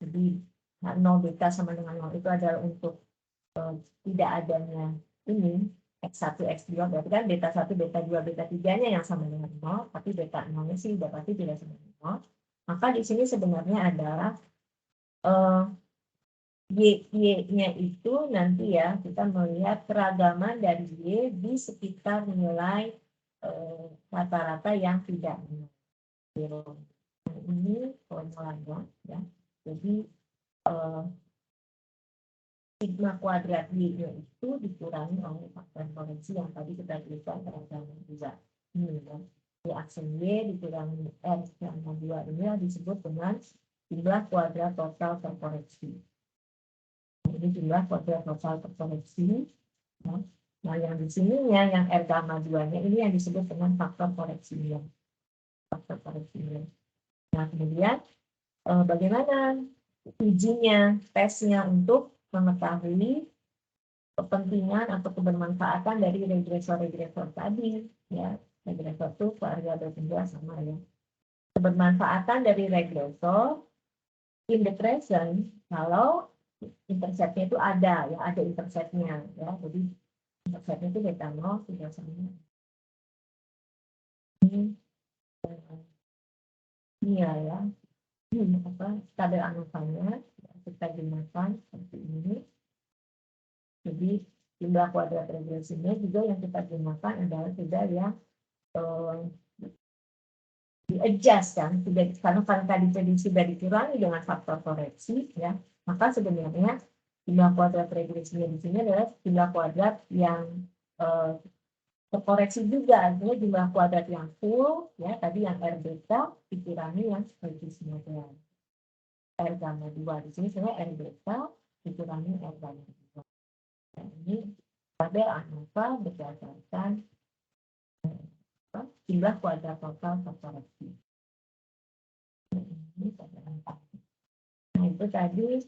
Jadi 0 beta sama dengan 0 itu adalah untuk tidak adanya ini X1, X2, berarti kan beta 1, beta 2, beta 3-nya yang sama dengan 0, tapi beta 0-nya sih udah pasti tidak sama dengan 0. Maka di sini sebenarnya adalah Y-nya itu nanti ya kita melihat keragaman dari Y di sekitar nilai rata-rata yang tidak zero. Nah, ini formulanya ya. Jadi sigma kuadrat Y-nya itu dikurangi oleh faktor koreksi yang tadi kita berikan keragaman juga. Ini ya. Y aksen Y dikurangi R yang kedua ini disebut dengan jumlah kuadrat total terkoreksi. Ini jumlah kuadrat total terkoreksi. Nah, yang di sininya, yang R gamma 2-nya, ini yang disebut dengan faktor koreksinya. Faktor koreksinya. Nah, kemudian bagaimana ujinya, tesnya untuk mengetahui kepentingan atau kebermanfaatan dari regresor-regresor tadi. Ya, regresor itu variabel penjelas sama ya. Kebermanfaatan dari regresor in the present, kalau interceptnya itu ada, ya ada interceptnya, ya. Jadi interceptnya itu beta 0 sudah sama. Ini ya, tabel ANOVA-nya kita gunakan seperti ini. Jadi jumlah kuadrat regresinya juga yang kita gunakan adalah sudah yang di-adjust kan, karena tadi sudah dikurangi dengan faktor koreksi, ya, maka sebenarnya jumlah kuadrat regresinya di sini adalah jumlah kuadrat yang terkoreksi juga, artinya jumlah kuadrat yang full, ya, tadi yang R beta dikurangi yang regresinya dengan R gamma 2. Di sini sebenarnya R beta dikurangi R gamma 2. Nah, ini tabel ANOVA berdasarkan jumlah kuadrat total terkoreksi. Nah, itu tadi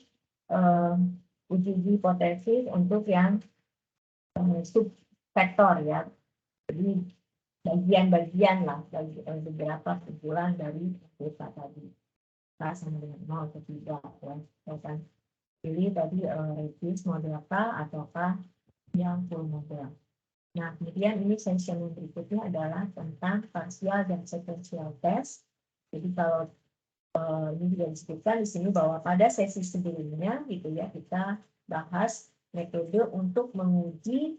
uji hipotesis untuk yang subvektor ya. Jadi bagian-bagian lah dari beberapa kumpulan dari beta tadi. Sama dengan 0 atau tidak ya. Saya akan pilih tadi reduce model apa ataukah yang full model. Nah, kemudian ini session yang berikutnya adalah tentang partial dan sequential test. Jadi kalau ini juga disebutkan di sini bahwa pada sesi sebelumnya gitu ya kita bahas metode untuk menguji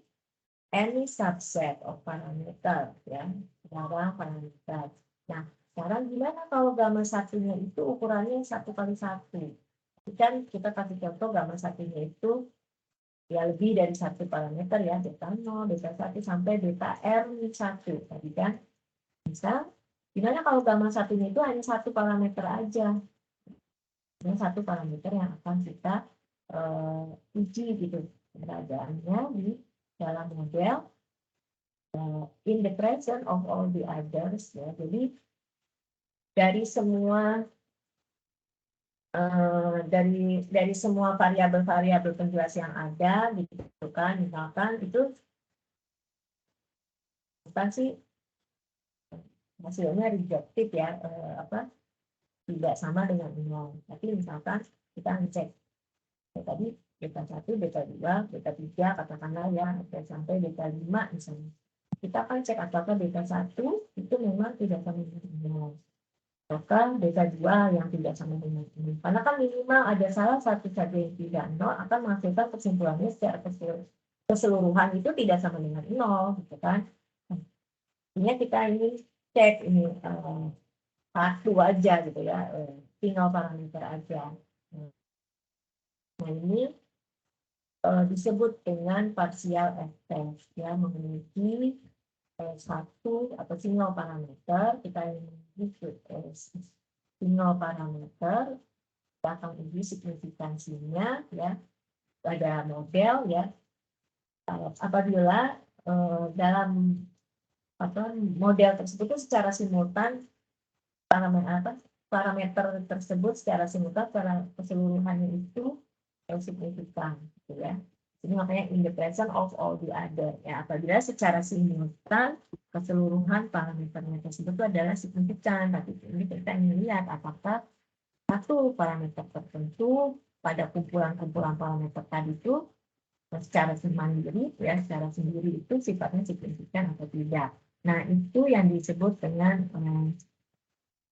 any subset of parameter ya, barang parameter. Nah, sekarang gimana kalau gamma satunya itu ukurannya 1x1? Kan kita kasih contoh gamma satunya itu ya lebih dari 1 parameter ya, beta 0, beta 1 sampai beta R-1 tadi kan. Bisa, gimana kalau gamma satunya itu hanya 1 parameter aja? Ini 1 parameter yang akan kita uji gitu keberadaannya di dalam model in the presence of all the others ya. Jadi dari semua dari semua variabel-variabel penjelas yang ada gitu kan, misalkan itu bukan sih hasilnya rejected ya, tidak sama dengan 0. Tapi misalkan kita ngecek ya, tadi beta 1, beta 2, beta 3 katakanlah ya, sampai beta 5 misalnya. Kita akan cek apakah beta 1 itu memang tidak sama dengan 0. Apakah beta 2 yang tidak sama dengan ini. Karena kan minimal ada salah satu saja yang tidak 0 akan menghasilkan kesimpulannya secara keseluruhan itu tidak sama dengan 0 gitu kan. Ini kita ingin cek ini satu aja gitu ya, tinggal parameter aja. Nah ini disebut dengan partial F-test ya, memiliki satu atau single parameter. Kita memiliki single parameter, kita akan uji signifikansinya ya pada model ya. Apabila dalam model tersebut secara simultan parameter tersebut secara simultan secara keseluruhannya itu signifikan gitu ya. Jadi makanya in the presence of all the other ya, apabila secara simultan keseluruhan parameternya tersebut itu adalah signifikan. Tapi ini kita ingin lihat apakah satu parameter tertentu pada kumpulan-kumpulan parameter tadi itu secara mandiri ya, secara sendiri itu sifatnya signifikan atau tidak. Nah itu yang disebut dengan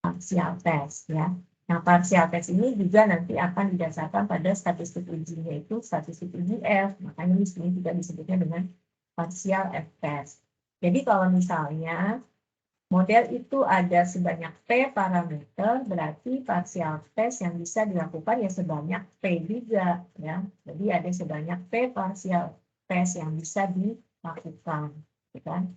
partial test ya. Nah, partial test ini juga nanti akan didasarkan pada statistik ujinya itu statistik uji F. Makanya di sini juga disebutnya dengan partial F test. Jadi kalau misalnya model itu ada sebanyak P parameter, berarti partial test yang bisa dilakukan ya sebanyak P juga ya. Jadi ada sebanyak P partial test yang bisa dilakukan, kan?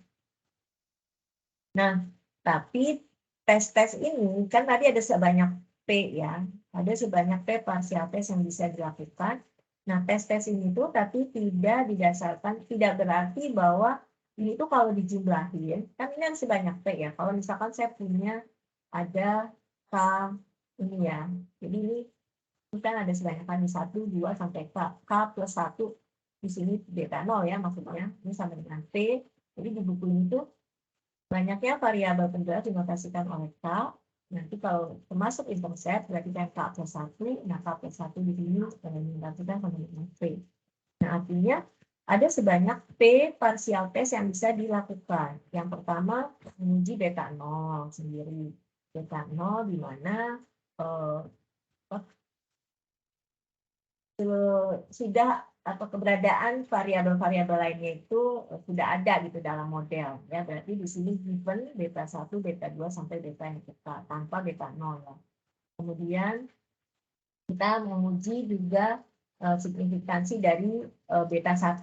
Nah, tapi tes-tes ini kan tadi ada sebanyak P ya, ada sebanyak P partial test yang bisa dilakukan. Nah, tes-tes ini tuh tapi tidak didasarkan, tidak berarti bahwa ini tuh kalau dijumlahin, kan ini kan sebanyak P ya. Kalau misalkan saya punya ada K ini ya, jadi ini kan ada sebanyak kan 1, 2 sampai K plus 1 di sini beta 0 ya maksudnya, ini sama dengan P. Jadi di buku ini tuh banyaknya variabel penjelas dinotasikan oleh K. Nanti kalau termasuk intercept berarti kan K plus 1. Nah, K plus 1 di sini dinotasikan sama dengan P. Nah, artinya ada sebanyak P partial test yang bisa dilakukan. Yang pertama, menguji beta 0 sendiri. Beta 0 di mana sudah atau keberadaan variabel-variabel lainnya itu sudah ada gitu dalam model ya, berarti di sini given beta 1, beta 2 sampai beta yang kita tanpa beta 0 ya. Kemudian kita menguji juga signifikansi dari beta 1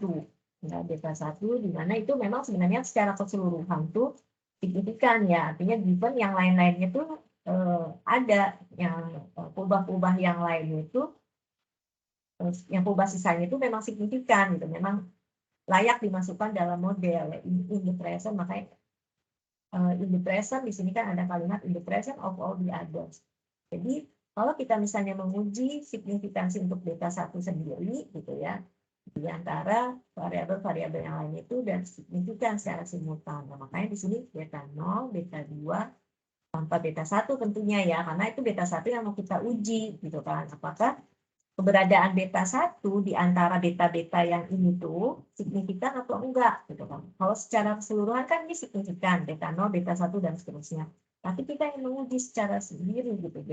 ya, beta 1 di mana itu memang sebenarnya secara keseluruhan tuh signifikan ya, artinya given yang lain-lainnya tuh ada yang perubahan-perubahan yang lainnya itu yang perubahan sisanya itu memang signifikan gitu, memang layak dimasukkan dalam model in the present. Makanya in the present di sini kan ada kalimat in the present of all the others. Jadi kalau kita misalnya menguji signifikansi untuk beta 1 sendiri gitu ya, di antara variabel-variabel yang lain itu dan signifikan secara simultan. Nah, makanya di sini beta 0, beta 2 tanpa beta 1 tentunya ya, karena itu beta 1 yang mau kita uji gitu kan, apakah keberadaan beta 1 di antara beta-beta yang ini tuh signifikan atau enggak gitu kan. Kalau secara keseluruhan kan ini signifikan, beta 0, beta 1 dan seterusnya. Tapi kita yang menguji secara sendiri gitu,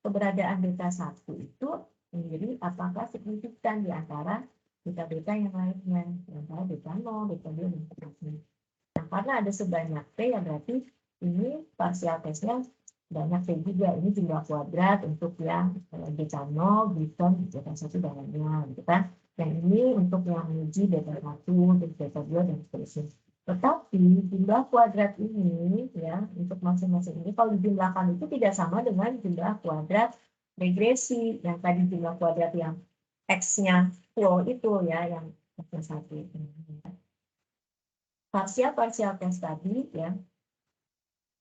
keberadaan beta 1 itu menjadi apakah signifikan di antara beta-beta yang lainnya, di antara beta 0, beta 2 dan seterusnya. Nah, karena ada sebanyak P ya berarti ini partial testnya banyak juga. Ini jumlah kuadrat untuk yang beta 0, beta 1 dan lainnya, gitu kan. Yang ini untuk yang uji beta 1, beta 2 dan seterusnya. Tetapi jumlah kuadrat ini ya untuk masing-masing ini kalau dijumlahkan itu tidak sama dengan jumlah kuadrat regresi yang tadi jumlah kuadrat yang X-nya flow itu ya yang X-nya 1. Partial test tadi ya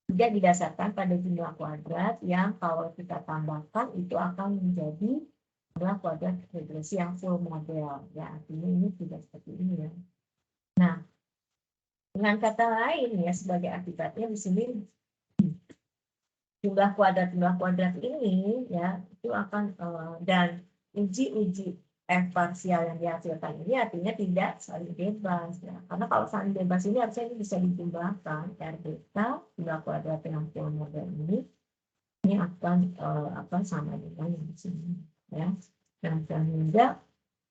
juga didasarkan pada jumlah kuadrat yang kalau kita tambahkan itu akan menjadi jumlah kuadrat regresi yang full model. Ya, artinya ini tidak seperti ini ya. Nah, dengan kata lain ya sebagai akibatnya di sini jumlah kuadrat ini ya itu akan dan uji F parsial yang dihasilkan ini artinya tidak saling bebas ya. Karena kalau saling bebas ini harusnya ini bisa dijumlahkan R beta jumlah kuadrat yang full model ini akan sama dengan yang di sini ya. Dan sehingga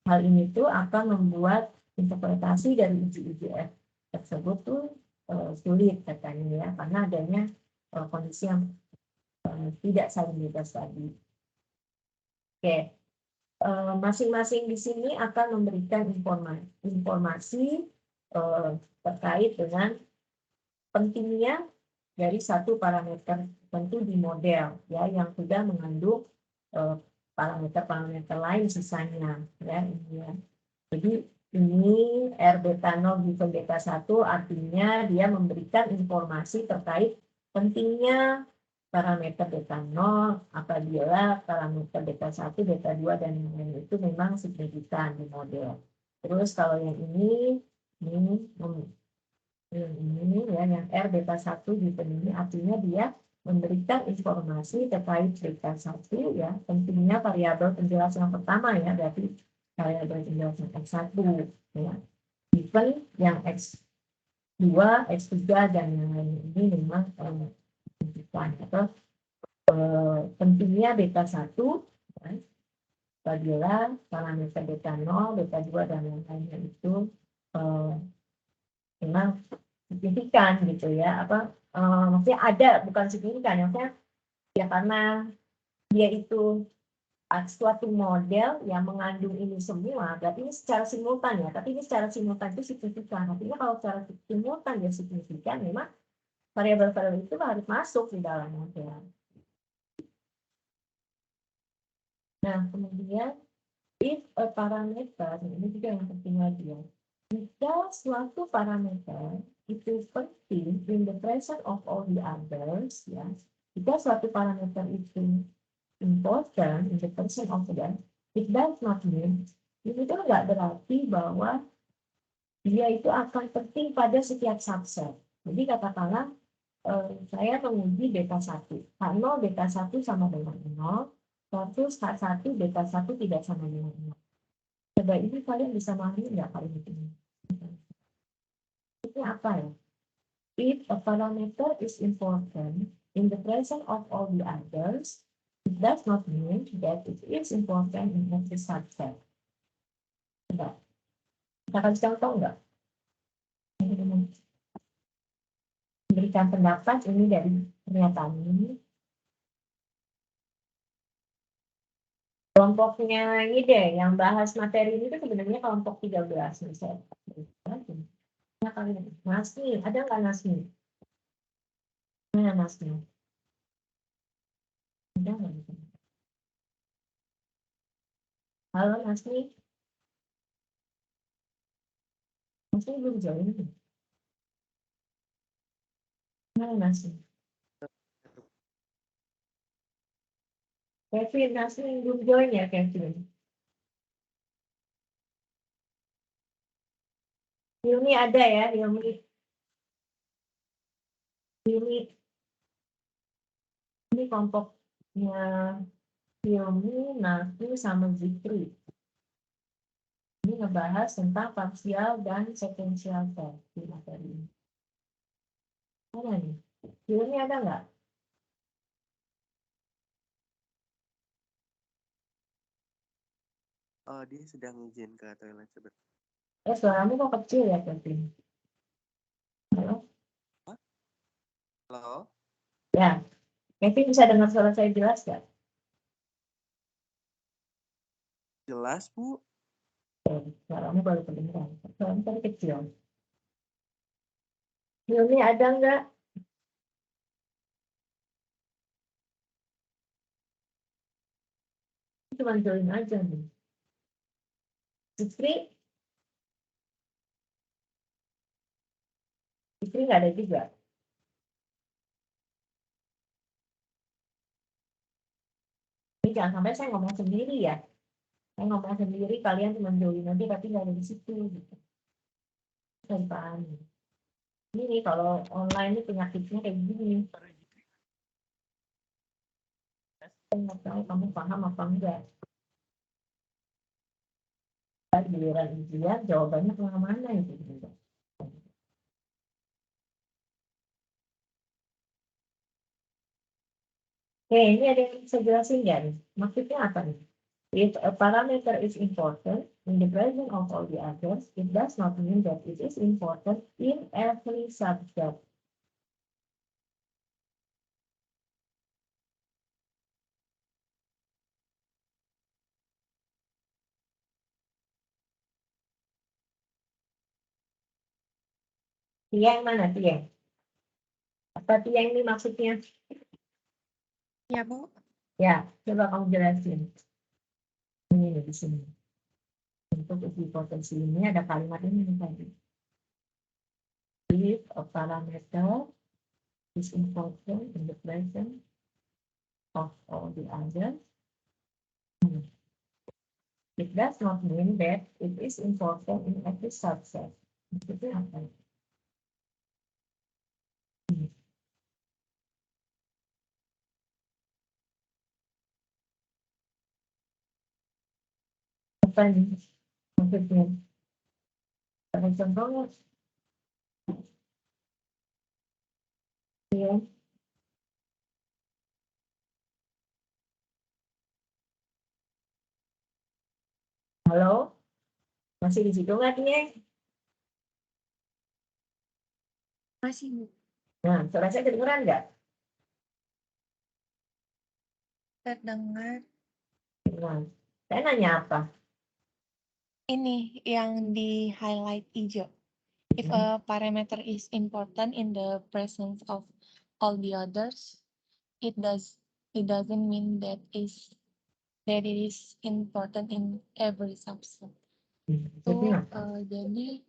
hal ini tuh akan membuat interpretasi dari uji F tersebut tuh sulit katanya ya karena adanya kondisi yang tidak saling bebas tadi. Oke, masing-masing di sini akan memberikan informasi terkait dengan pentingnya dari satu parameter tertentu di model ya yang sudah mengandung parameter-parameter lain sisanya ya ini ya. Jadi ini R beta 0 given beta 1 artinya dia memberikan informasi terkait pentingnya parameter beta 0 apabila parameter beta 1, beta 2 dan lain itu memang signifikan di model. Terus kalau yang ini ya yang R beta 1 given ini artinya dia memberikan informasi terkait beta 1 ya pentingnya variabel penjelasan yang pertama ya berarti variabel penjelasan X1 ya. Given yang X2, X3 dan yang lain ini memang atau pentingnya beta 1 ya, apabila parameter beta 0, beta 2 dan yang lainnya itu memang signifikan gitu ya maksudnya ada bukan signifikan maksudnya ya karena dia itu suatu model yang mengandung ini semua, berarti ini secara simultan ya, tapi ini secara simultan itu signifikan. Artinya kalau secara simultan ya signifikan, memang variabel-variabel itu harus masuk di dalam model. Nah, kemudian, if a parameter, ini juga yang penting lagi ya, jika suatu parameter itu penting in the presence of all the others, ya, jika suatu parameter itu important in the person of them, it does not mean itu nggak berarti bahwa dia itu akan penting pada setiap subset. Jadi katakanlah saya menguji beta 1. H0 beta 1 sama dengan 0, versus H1 beta 1 tidak sama dengan 0. Coba ini kalian bisa memahami nggak kalian ini? Ini apa ya? If a parameter is important in the presence of all the others, it does not mean that it is important in every subset. Enggak. Kita kasih contoh enggak? Berikan pendapat ini dari pernyataan ini. Kelompoknya ini deh, yang bahas materi ini itu sebenarnya kelompok 13. Misalnya. Nah, kalian, Nasmi, ada nggak Nasmi? Mana Nasmi? Ada nggak? Halo Nasmi. Nasmi belum join. Mana Nasmi? Kevin, Nasmi belum join ya Kevin? Hilmi ada ya, Hilmi. Hilmi. Ini kelompoknya Hilmi, Nasmi, sama Zikri. Ini ngebahas tentang parsial dan sekuensial test di materi ini. Mana nih? Hilmi ada nggak? Oh, dia sedang izin ke toilet sebentar. Suaramu kok kecil ya, Kevin? Halo? Halo? Ya, Kevin bisa dengar suara saya jelas nggak? Jelas, Bu. Suaranya baru kedengeran. Suaranya tadi kecil. Hilmi ada nggak? Cuma join aja nih. Fikri? Fikri nggak ada juga. Ini jangan sampai saya ngomong sendiri ya. Saya ngomong sendiri, kalian cuma join aja tapi nggak ada di situ. Gitu. Saya pahami. Ini nih kalau online ini penyakitnya kayak gini. Saya nggak tahu kamu paham apa enggak. Giliran ujian jawabannya kemana-mana itu. Oke, ini ada yang bisa jelasin nggak nih? Maksudnya apa nih? If a parameter is important in the presence of all the others, it does not mean that it is important in every subset. Tiang mana tiang? Apa tiang ini maksudnya? Ya, Bu. Ya, coba kamu jelasin. Ini nih, di sini. Untuk uji potensi ini ada kalimat ini nih tadi. If a parameter is important in the presence of all the others, it does not mean that it is important in every subset. Maksudnya apa? Apa nih maksudnya? Ada contohnya? Ya. Halo? Masih di situ nggak nih? Masih, Bu. Nah, suara saya kedengeran nggak? Terdengar. Nah, saya nanya apa? Ini yang di highlight hijau. If a parameter is important in the presence of all the others, it doesn't mean that it is important in every subset. Maksudnya apa? Jadi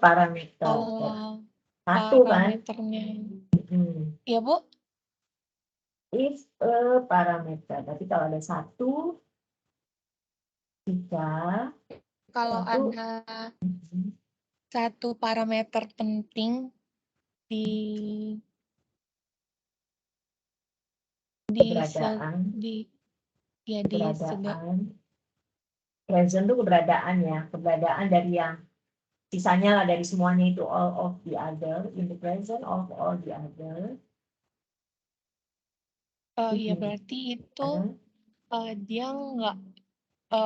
Parameter. kalau Satu kan? parameternya, Hmm. ya Bu, If a parameter. Tapi kalau ada satu, jika kalau satu, ada satu parameter penting di keberadaan, present itu keberadaan ya, keberadaan dari yang sisanya lah dari semuanya itu all of the other, in the present of all the other. ya berarti itu dia nggak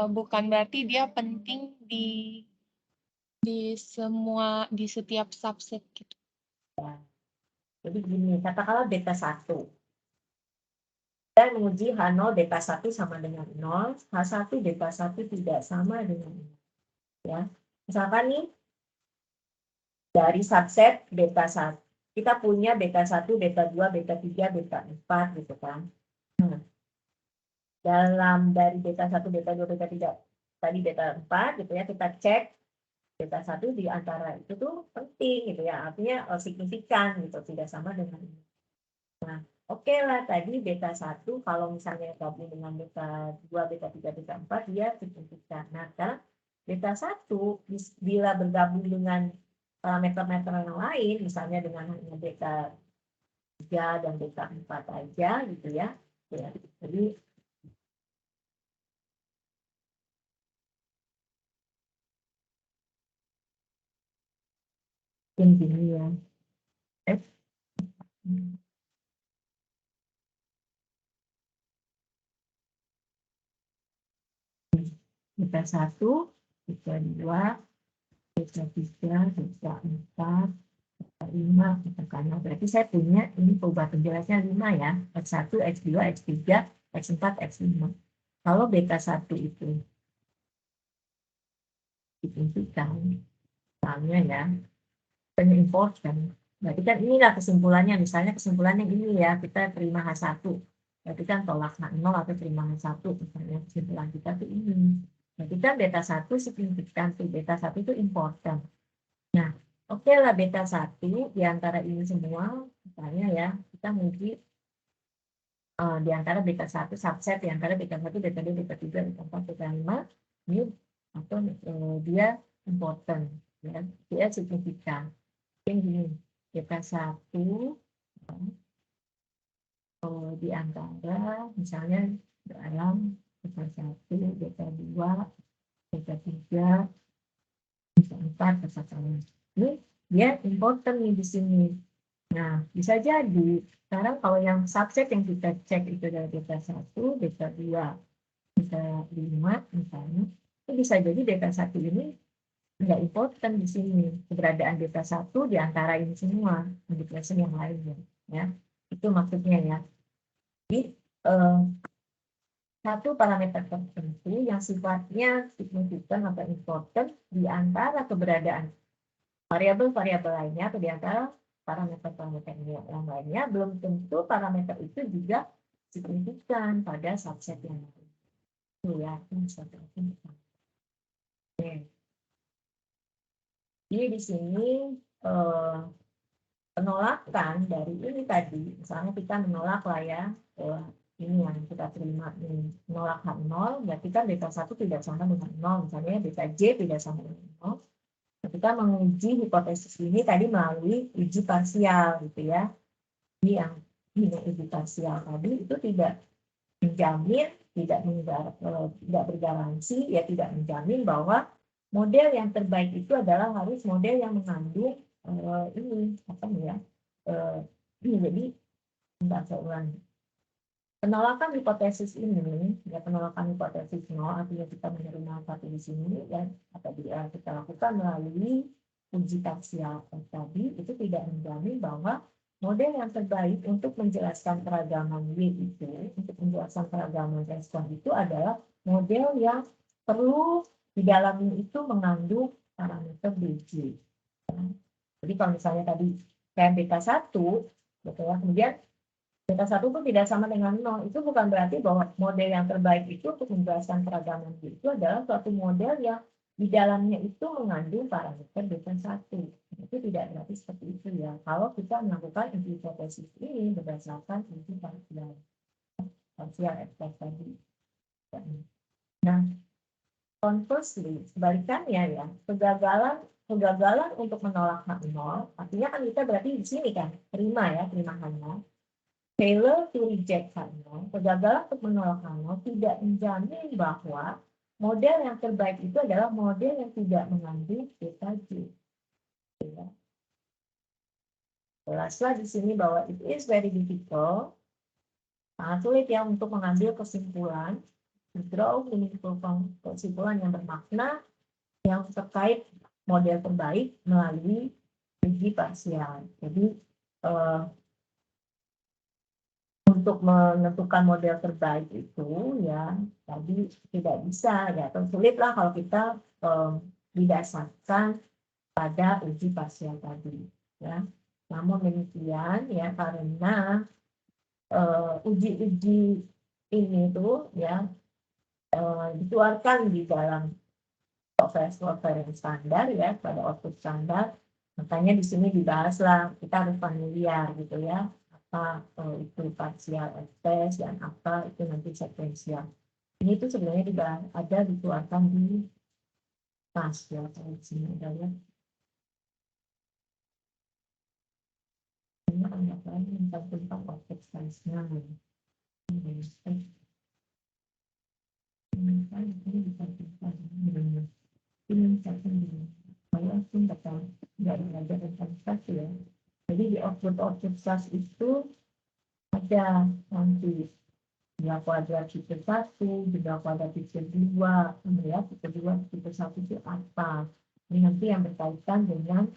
bukan berarti dia penting di setiap subset gitu. Jadi gini, katakanlah beta 1. Dan menguji H0 beta 1 sama dengan 0, H1 beta 1 tidak sama dengan 0. Ya. Misalkan nih, dari subset beta 1, kita punya beta 1, beta 2, beta 3, beta 4 gitu kan. Dalam dari beta 1, beta 2, beta 3, tadi beta 4 gitu ya, kita cek beta 1 di antara itu tuh penting gitu ya, artinya signifikan gitu, tidak sama dengan ini. Nah, oke lah tadi beta 1 kalau misalnya gabung dengan beta 2, beta 3, beta 4 dia signifikan. Nah, sekarang beta 1 bila bergabung dengan parameter-parameter yang lain, misalnya dengan hanya beta 3 dan beta 4 aja gitu ya. Jadi gini ya. Beta 1, beta 2, beta 3, beta 4, 5 katakan. Berarti saya punya ini perubahan jelasnya 5 ya. X1, X2, X3, X4, X5. Kalau beta 1 itu signifikan, misalnya ya, important. Berarti kan inilah kesimpulannya, misalnya kesimpulannya ini ya, kita terima H1. Berarti kan tolak H0 atau terima H1, misalnya kesimpulan kita tuh ini. Berarti kan beta 1 signifikan, tuh beta 1 itu important. Nah, oke lah beta 1 di antara ini semua, misalnya ya, kita mungkin di antara beta 1 subset di antara beta 1, beta 2, beta 3, beta 4, beta 5, ini atau dia important, ya, dia signifikan. Yang gini, beta 1 di antara misalnya dalam beta 1, beta 2, beta 3, beta 4, beta 5. Ini dia important nih di sini. Nah, bisa jadi sekarang kalau yang subset yang kita cek itu adalah beta 1, beta 2, beta 5 misalnya, itu bisa jadi beta 1 ini nggak important di sini. Keberadaan beta 1 di antara ini semua, indikasi yang lainnya. Ya. Itu maksudnya ya. Jadi, satu parameter tertentu yang sifatnya signifikan atau important di antara keberadaan variabel-variabel lainnya atau di antara parameter-parameter yang lainnya, belum tentu parameter itu juga signifikan pada subset yang lain. Itu ya, ini suatu Oke. Jadi di sini penolakan dari ini tadi, misalnya kita menolak lah ya, ini yang kita terima ini, menolak H0, berarti kan beta 1 tidak sama dengan 0, misalnya beta J tidak sama dengan 0. Kita menguji hipotesis ini tadi melalui uji parsial gitu ya. Jadi yang uji parsial tadi itu tidak menjamin, tidak bergaransi, ya tidak menjamin bahwa model yang terbaik itu adalah harus model yang mengandung ini apa ya? Jadi bahasa ulang. Penolakan hipotesis ini, ya penolakan hipotesis 0, artinya kita menerima satu di sini dan apabila kita lakukan melalui uji parsial tadi, itu tidak menjamin bahwa model yang terbaik untuk menjelaskan keragaman Y itu, untuk menjelaskan keragaman respon itu adalah model yang perlu di dalamnya itu mengandung parameter BJ. Jadi kalau misalnya tadi kayak beta 1, betul ya, kemudian beta 1 pun tidak sama dengan 0. Itu bukan berarti bahwa model yang terbaik itu untuk menjelaskan keragaman itu adalah suatu model yang di dalamnya itu mengandung parameter beta 1. Itu tidak berarti seperti itu ya. Kalau kita melakukan hipotesis ini berdasarkan uji parsial ekspres tadi. Nah, conversely, sebalikannya ya, kegagalan untuk menolak H0, artinya kan kita berarti di sini kan, terima H0. Failure to reject H0, kegagalan untuk menolak H0 tidak menjamin bahwa model yang terbaik itu adalah model yang tidak mengandung beta J. Jelaslah di sini bahwa it is very difficult, sangat sulit ya untuk mengambil kesimpulan, draw meaningful kesimpulan yang bermakna yang terkait model terbaik melalui uji parsial. Jadi untuk menentukan model terbaik itu ya tadi tidak bisa ya, atau sulit lah kalau kita didasarkan pada uji parsial tadi ya. Namun demikian ya, karena uji-uji ini tuh ya dikeluarkan di dalam software standar ya, pada output standar, makanya di sini dibahaslah, kita harus familiar gitu ya, apa itu parsial ekspres dan apa itu nanti sekuensial. Ini tuh sebenarnya juga ada dikeluarkan di pas ya, kalau di sini ada ya. Ini tentang objek size-nya. Walaupun nggak belajar tentang size ya. Jadi di output size itu ada nanti jumlah kuadrat tipe 1, jumlah kuadrat tipe 2, ya, tipe 2, tipe 1 itu apa. Ini nanti yang berkaitan dengan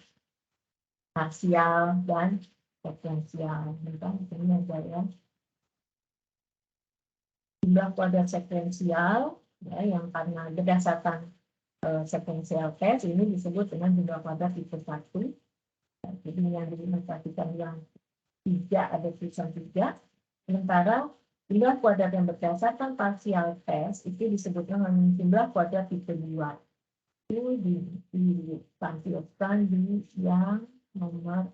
parsial dan sekuensial. Ini ada ya. Jumlah kuadrat sekuensial ya, yang karena berdasarkan sekuensial test ini disebut dengan jumlah kuadrat tipe 1. Jadi yang didemonstrasikan yang 3 ada tulisan 3. Sementara jumlah kuadrat yang berdasarkan partial test itu disebut dengan jumlah kuadrat tipe 2. Itu ditampilkan di yang nomor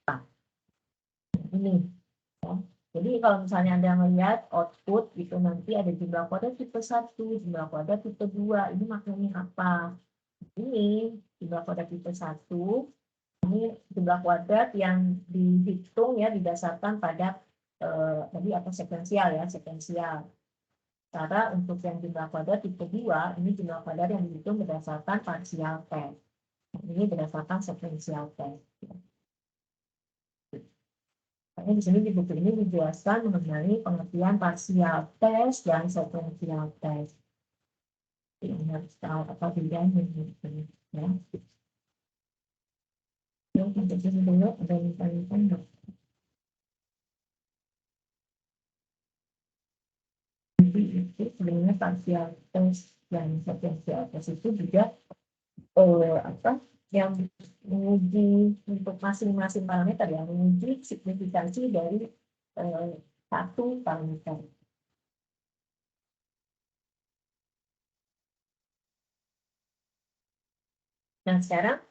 4. Ini ya. Jadi kalau misalnya Anda melihat output itu nanti ada jumlah kuadrat tipe 1, jumlah kuadrat tipe 2. Ini maknanya apa? Ini jumlah kuadrat tipe 1. Ini jumlah kuadrat yang dihitung ya didasarkan pada tadi apa sekuensial ya, sekuensial. Cara untuk yang jumlah kuadrat tipe 2, ini jumlah kuadrat yang dihitung berdasarkan partial test. Ini berdasarkan sekuensial test. Makanya di sini di buku ini dijelaskan mengenai pengertian partial test dan sekuensial test. Ini harus tahu apa bedanya ya. Yang untuk sini dulu ada yang ditanyakan. Jadi itu sebenarnya partial test dan sekuensial test itu juga yang menguji untuk masing-masing parameter ya, menguji signifikansi dari satu parameter. Nah sekarang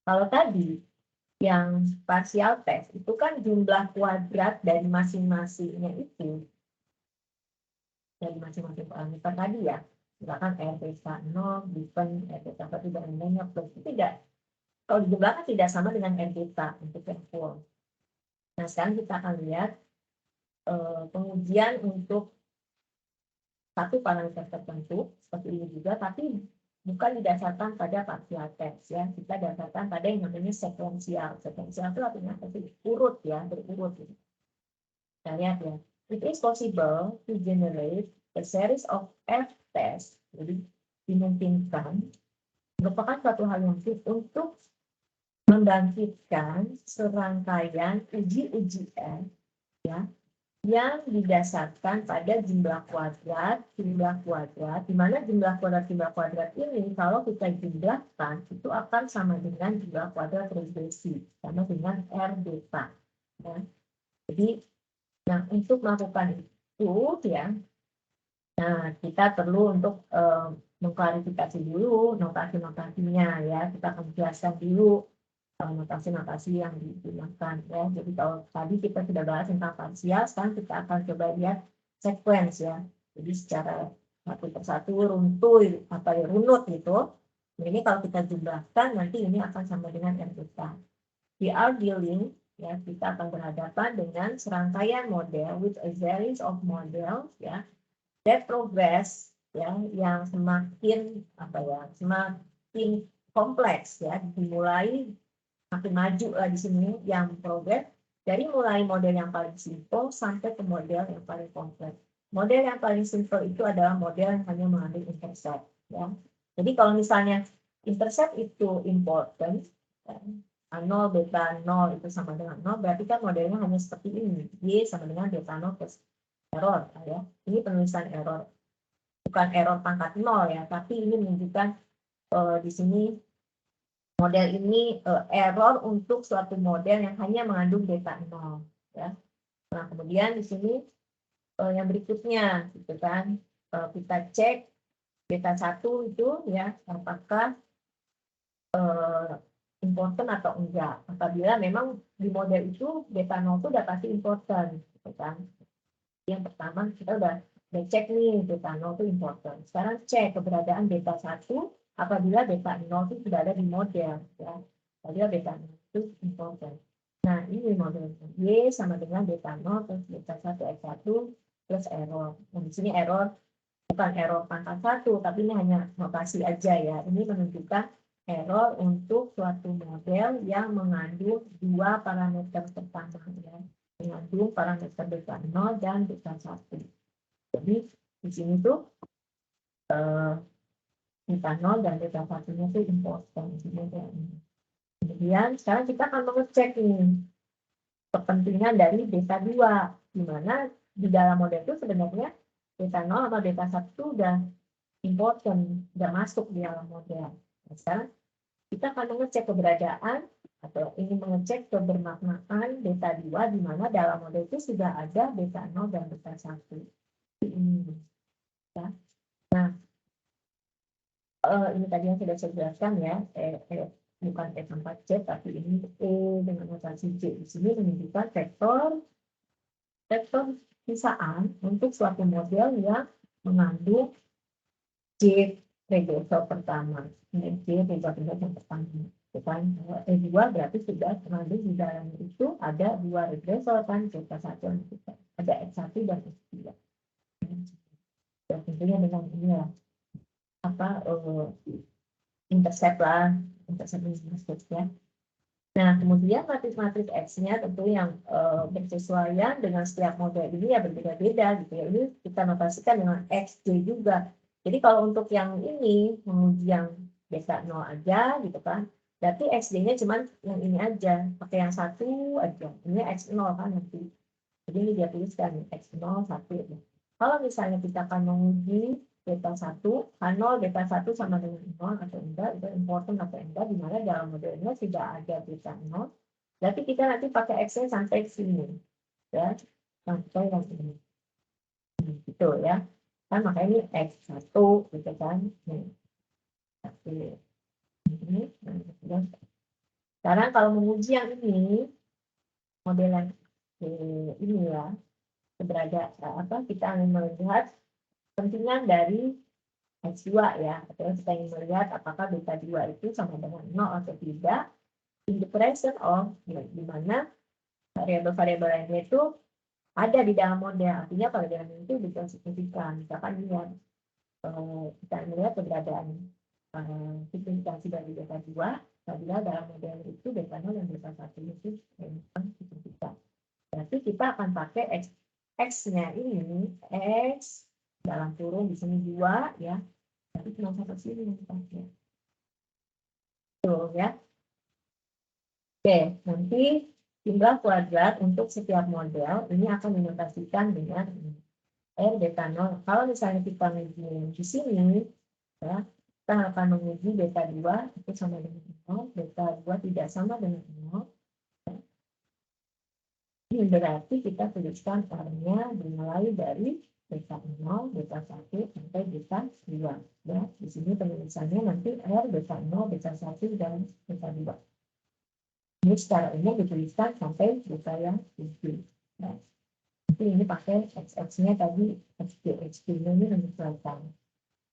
kalau tadi yang partial test itu kan jumlah kuadrat dari masing-masingnya itu dari masing-masing parameter tadi ya, misalkan R beta 0, given R beta 1 dan lainnya plus itu tidak, kalau dijumlahkan tidak sama dengan R beta untuk yang full. Nah sekarang kita akan lihat pengujian untuk satu parameter tertentu seperti ini juga, tapi bukan didasarkan pada partial test ya, kita dasarkan pada yang namanya sekuensial. Sekuensial itu artinya urut ya, berurut. Kita lihat ya, it is possible to generate a series of F-test. Jadi dimungkinkan merupakan suatu hal yang sulit untuk membangkitkan serangkaian uji-ujian ya, yang didasarkan pada jumlah kuadrat, di mana jumlah kuadrat ini kalau kita jumlahkan itu akan sama dengan jumlah kuadrat regresi, sama dengan R beta. Ya. Jadi, nah untuk melakukan itu ya, nah kita perlu untuk mengklarifikasi dulu notasi-notasinya ya, kita akan jelaskan dulu notasi-notasi yang digunakan ya. Jadi kalau tadi kita sudah bahas tentang parsial, sekarang kita akan coba lihat sequence ya. Jadi secara satu persatu runtuh apa ya, runut gitu. Ini kalau kita jumlahkan nanti ini akan sama dengan R beta. We are dealing ya, kita akan berhadapan dengan serangkaian model with a series of models ya that progress ya, yang semakin apa ya, semakin kompleks ya, dimulai makin maju di sini yang progres dari mulai model yang paling simple sampai ke model yang paling kompleks. Model yang paling simple itu adalah model yang hanya mengandung intercept ya. Jadi kalau misalnya intercept itu important ya, 0 beta 0 itu sama dengan 0, berarti kan modelnya hanya seperti ini, Y sama dengan beta 0 plus error ya. Ini penulisan error, bukan error pangkat 0 ya, tapi ini menunjukkan di sini model ini error untuk suatu model yang hanya mengandung beta 0 ya. Nah, kemudian di sini yang berikutnya gitu kan, kita cek beta 1 itu ya apakah important atau enggak. Apabila memang di model itu beta 0 itu udah pasti important gitu kan. Yang pertama kita udah cek nih beta 0 itu important. Sekarang cek keberadaan beta 1 apabila beta 0 itu sudah ada di model ya. Apabila beta 0 itu important. Nah, ini modelnya Y sama dengan beta 0 plus beta 1 X1 plus error. Nah, di sini error bukan error pangkat 1, tapi ini hanya notasi aja ya. Ini menunjukkan error untuk suatu model yang mengandung dua parameter pertama ya. Mengandung parameter beta 0 dan beta 1. Jadi di sini tuh beta 0 dan beta 1-nya itu important. Kemudian sekarang kita akan mengecek ini kepentingan dari beta 2, di mana di dalam model itu sebenarnya beta 0 sama beta 1 udah important, udah masuk di dalam model. Nah, sekarang kita akan mengecek keberadaan atau ingin mengecek kebermaknaan beta 2 di mana dalam model itu sudah ada beta 0 dan beta 1. Ini. Ya. Nah, ini tadi yang sudah saya jelaskan ya, bukan F4C, tapi ini E dengan notasi C. Di sini menunjukkan vektor sisaan untuk suatu model yang mengandung C regresor pertama. Ini C regresor yang pertama. Kan E2 berarti sudah mengandung di dalam itu ada dua regresor kan, beta 1 dan ada X1 dan X2. Dan tentunya dengan ini ya, intercept ya. Nah, kemudian matris-matris X-nya tentu yang bersesuaian dengan setiap model ini ya berbeda-beda gitu ya. Ini kita notasikan dengan XJ juga. Jadi kalau untuk yang ini menguji yang beta 0 aja gitu kan, berarti XJ-nya cuma yang ini aja, pakai yang satu aja. Ini X0 kan nanti. Jadi ini dia tuliskan X0 1. Kalau misalnya kita akan menguji beta 1, H0 beta 1 sama dengan 0 atau enggak, itu important atau enggak, di mana dalam modelnya tidak ada beta 0. Berarti kita nanti pakai X-nya sampai sini. Ya, sampai yang ini. Gitu ya. Kan makanya ini X1 gitu kan. Nih. Ini. Sekarang kalau menguji yang ini, model yang ini ya, kita ingin melihat kepentingan dari X2 ya, atau kita ingin melihat apakah beta 2 itu sama dengan 0 atau tidak in the presence of, di mana variabel-variabel lainnya itu ada di dalam model. Artinya variabel itu bukan signifikan. Misalkan lihat kita melihat keberadaan signifikansi dari beta 2 apabila dalam model itu beta 0 dan beta 1 itu bukan signifikan. Berarti kita akan pakai X-nya ini, X dalam kurung di sini 2 ya. Tapi cuma sampai sini yang dipakai. Tuh ya. Oke, nanti jumlah kuadrat untuk setiap model ini akan dinotasikan dengan R beta 0. Kalau misalnya kita menguji di sini, ya, kita akan menguji beta 2 itu sama dengan 0, beta 2 tidak sama dengan 0. Ini berarti kita tuliskan R-nya dimulai dari beta 0, beta 1, sampai beta 2. Ya, di sini penulisannya nanti R, beta 0, beta 1, dan beta 2. Ini secara umum dituliskan sampai beta yang 7. Nah, nanti ini pakai X-nya tadi, XG-nya ini menyesuaikan.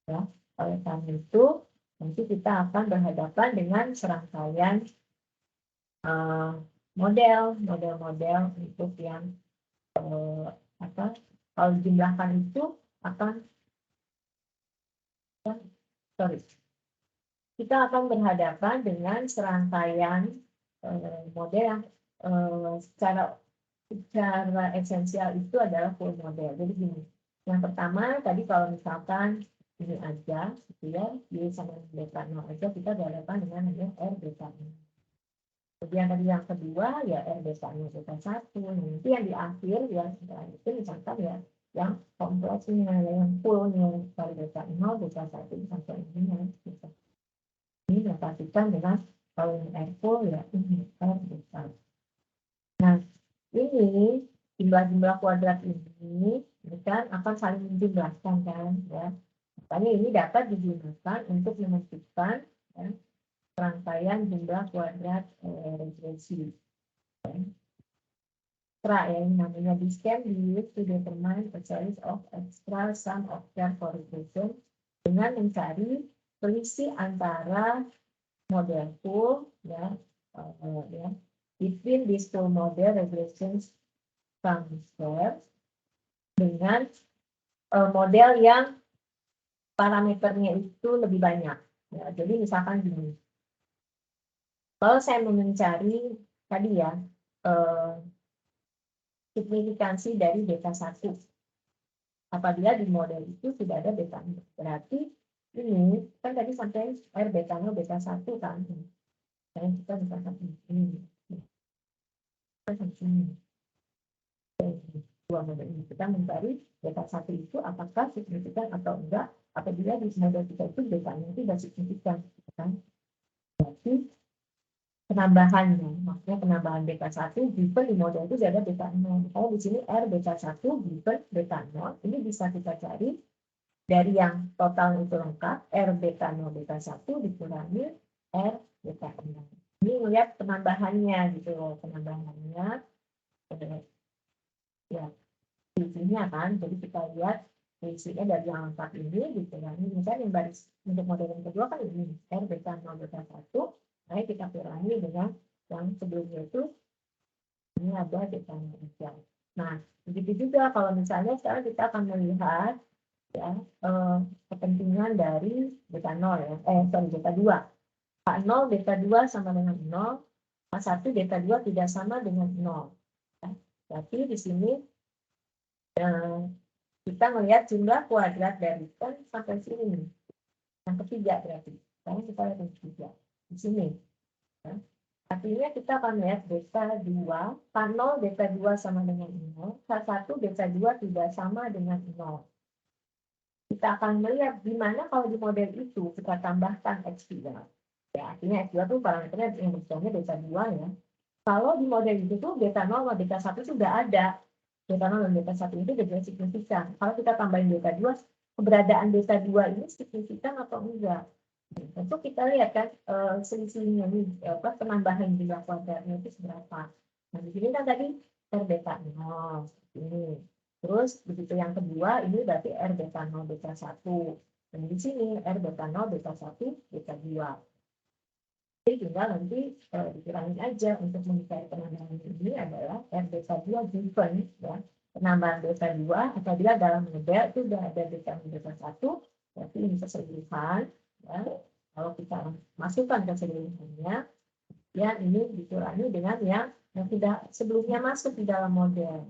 Ya, oleh karena itu, nanti kita akan berhadapan dengan serangkaian model-model untuk yang kalau dijumlahkan itu akan kita akan berhadapan dengan serangkaian model yang secara esensial itu adalah full model. Jadi gini, yang pertama tadi kalau misalkan ini aja, gitu ya, Y sama beta 0 aja, kita berhadapan dengan R beta 0. Kemudian tadi yang kedua ya R beta 0 beta 1. Nanti yang di akhir ya itu misalkan ya yang kompleksnya, yang fullnya dari beta 0 beta 1 sampai ini gitu. Ini dipastikan dengan kalau ini R full ya ini R beta. Nah ini jumlah-jumlah kuadrat ini kan akan saling menjumlahkan kan ya. Makanya ini dapat digunakan untuk menentukan ya, rangkaian jumlah kuadrat regresi. Extra ya, namanya this can be used to determine the choice of extra sum of pair for regression dengan mencari selisih antara model full ya, between these two model regressions sum square dengan model yang parameternya itu lebih banyak. Ya, jadi misalkan gini, kalau saya mau mencari tadi ya signifikansi dari beta 1, apabila di model itu sudah ada beta 0, berarti ini kan tadi sampai R beta 0 beta 1 kan. Misalnya kita misalkan ini. Dua model ini kita mencari beta 1 itu apakah signifikan atau enggak apabila di model kita itu betanya itu tidak signifikan, kan? Berarti penambahannya, maksudnya penambahan beta 1 given di model itu ada beta 0. Kalau di sini R beta 1 given beta 0, ini bisa kita cari dari yang total itu lengkap, R beta 0 beta 1 dikurangi R beta 0. Ini melihat penambahannya gitu loh, penambahannya ya fungsinya kan, jadi kita lihat fungsinya dari yang lengkap ini dikurangi, misalnya yang baris untuk model yang kedua kan ini R beta 0 beta 1, nah kita kurangi dengan yang sebelumnya itu ini ada beta 0. Nah begitu juga kalau misalnya sekarang kita akan melihat ya kepentingan dari beta 0 ya, beta 2. K0 beta 2 sama dengan 0, K1 beta 2 tidak sama dengan 0. Ya. Berarti di sini kita melihat jumlah kuadrat dari kan sampai sini. Yang ketiga berarti. Sekarang kita lihat yang ketiga. Di sini. Ya. Artinya kita akan melihat beta 2, K0 beta 2 sama dengan 0, K1 beta 2 tidak sama dengan 0. Kita akan melihat di mana kalau di model itu kita tambahkan X2. Ya, artinya X2 itu parameternya yang berarti beta 2 ya. Kalau di model itu tuh beta 0 sama beta 1 sudah ada. Beta 0 dan beta 1 itu sudah signifikan. Kalau kita tambahin beta 2, keberadaan beta 2 ini signifikan atau enggak? Tentu kita lihat kan selisihnya nih, penambahan jumlah kuadratnya itu seberapa. Nah, di sini kan tadi R beta 0 ini. Terus begitu yang kedua ini berarti R beta 0 beta 1. Dan di sini R beta 0 beta 1 beta 2. Jadi tinggal nanti dikurangin aja untuk mencari penambahan ini adalah R beta 2 given ya. Penambahan beta 2 apabila dalam model itu sudah ada beta 1, berarti ini keseluruhan ya. Kalau kita masukkan keseluruhannya ya ini dikurangi dengan yang tidak sebelumnya masuk di dalam model.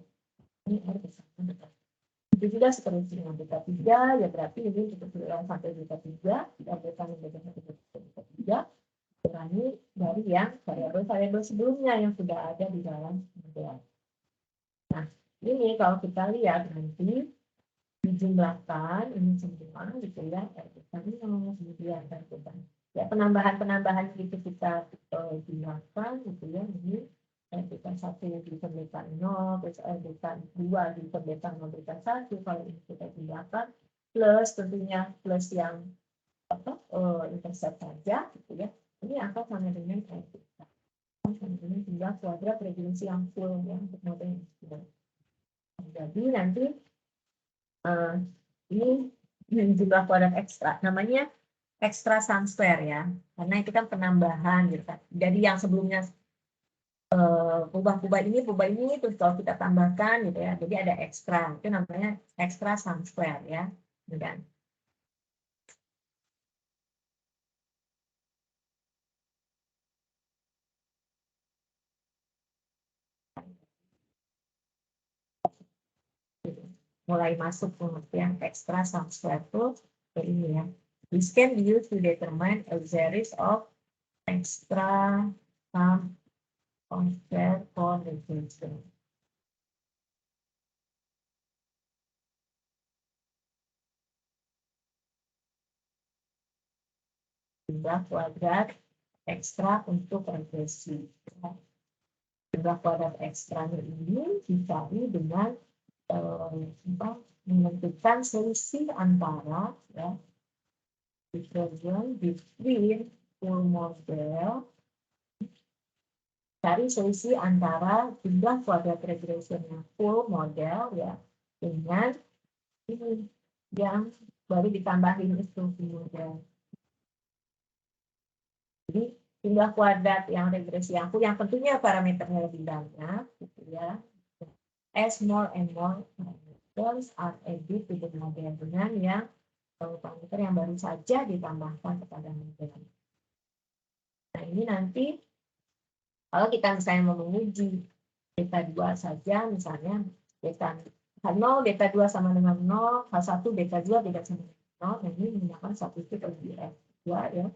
Ini R beta 1. Itu juga seterusnya beta 3 ya berarti ini keseluruhan sampai beta 3, tidak beta 1 beta 3 kurangi dari yang variabel-variabel sebelumnya yang sudah ada di dalam model. Nah, ini kalau kita lihat nanti dijumlahkan ini semua gitu ya, kemudian ya penambahan-penambahan itu kita jumlahkan gitu ya, ini beta 1 di beta 0, beta 2 di beta 0 beta 1, kalau ini kita jumlahkan plus tentunya plus yang intercept saja gitu ya. Ini akan sama dengan kita. Sama dengan jumlah kuadrat referensi yang full ya untuk model ini. Jadi nanti ini jumlah kuadrat ekstra, namanya ekstra sum square ya, karena itu kan penambahan gitu kan. Jadi yang sebelumnya ubah ini terus kalau kita tambahkan gitu ya, jadi ada ekstra, itu namanya ekstra sum square ya, dan mulai masuk pengertian extra sum square itu ini ya. This can be used to determine a series of extra sum square for regression. Jumlah kuadrat ekstra untuk regresi. Jumlah kuadrat ekstranya ini dicari dengan menentukan selisih antara ya, difference between full model, cari selisih antara jumlah kuadrat regression yang full model ya dengan ini yang baru ditambahin itu model. Jadi jumlah kuadrat yang regresi yang full yang tentunya parameternya lebih banyak gitu ya. As more and more parameters are added to the model dengan yang parameter yang baru saja ditambahkan kepada model. Nah ini nanti kalau kita misalnya mau menguji beta 2 saja, misalnya beta 0, beta 2 sama dengan 0, H1 beta 2 tidak sama dengan 0, dan ini menggunakan satu titik uji F2 ya,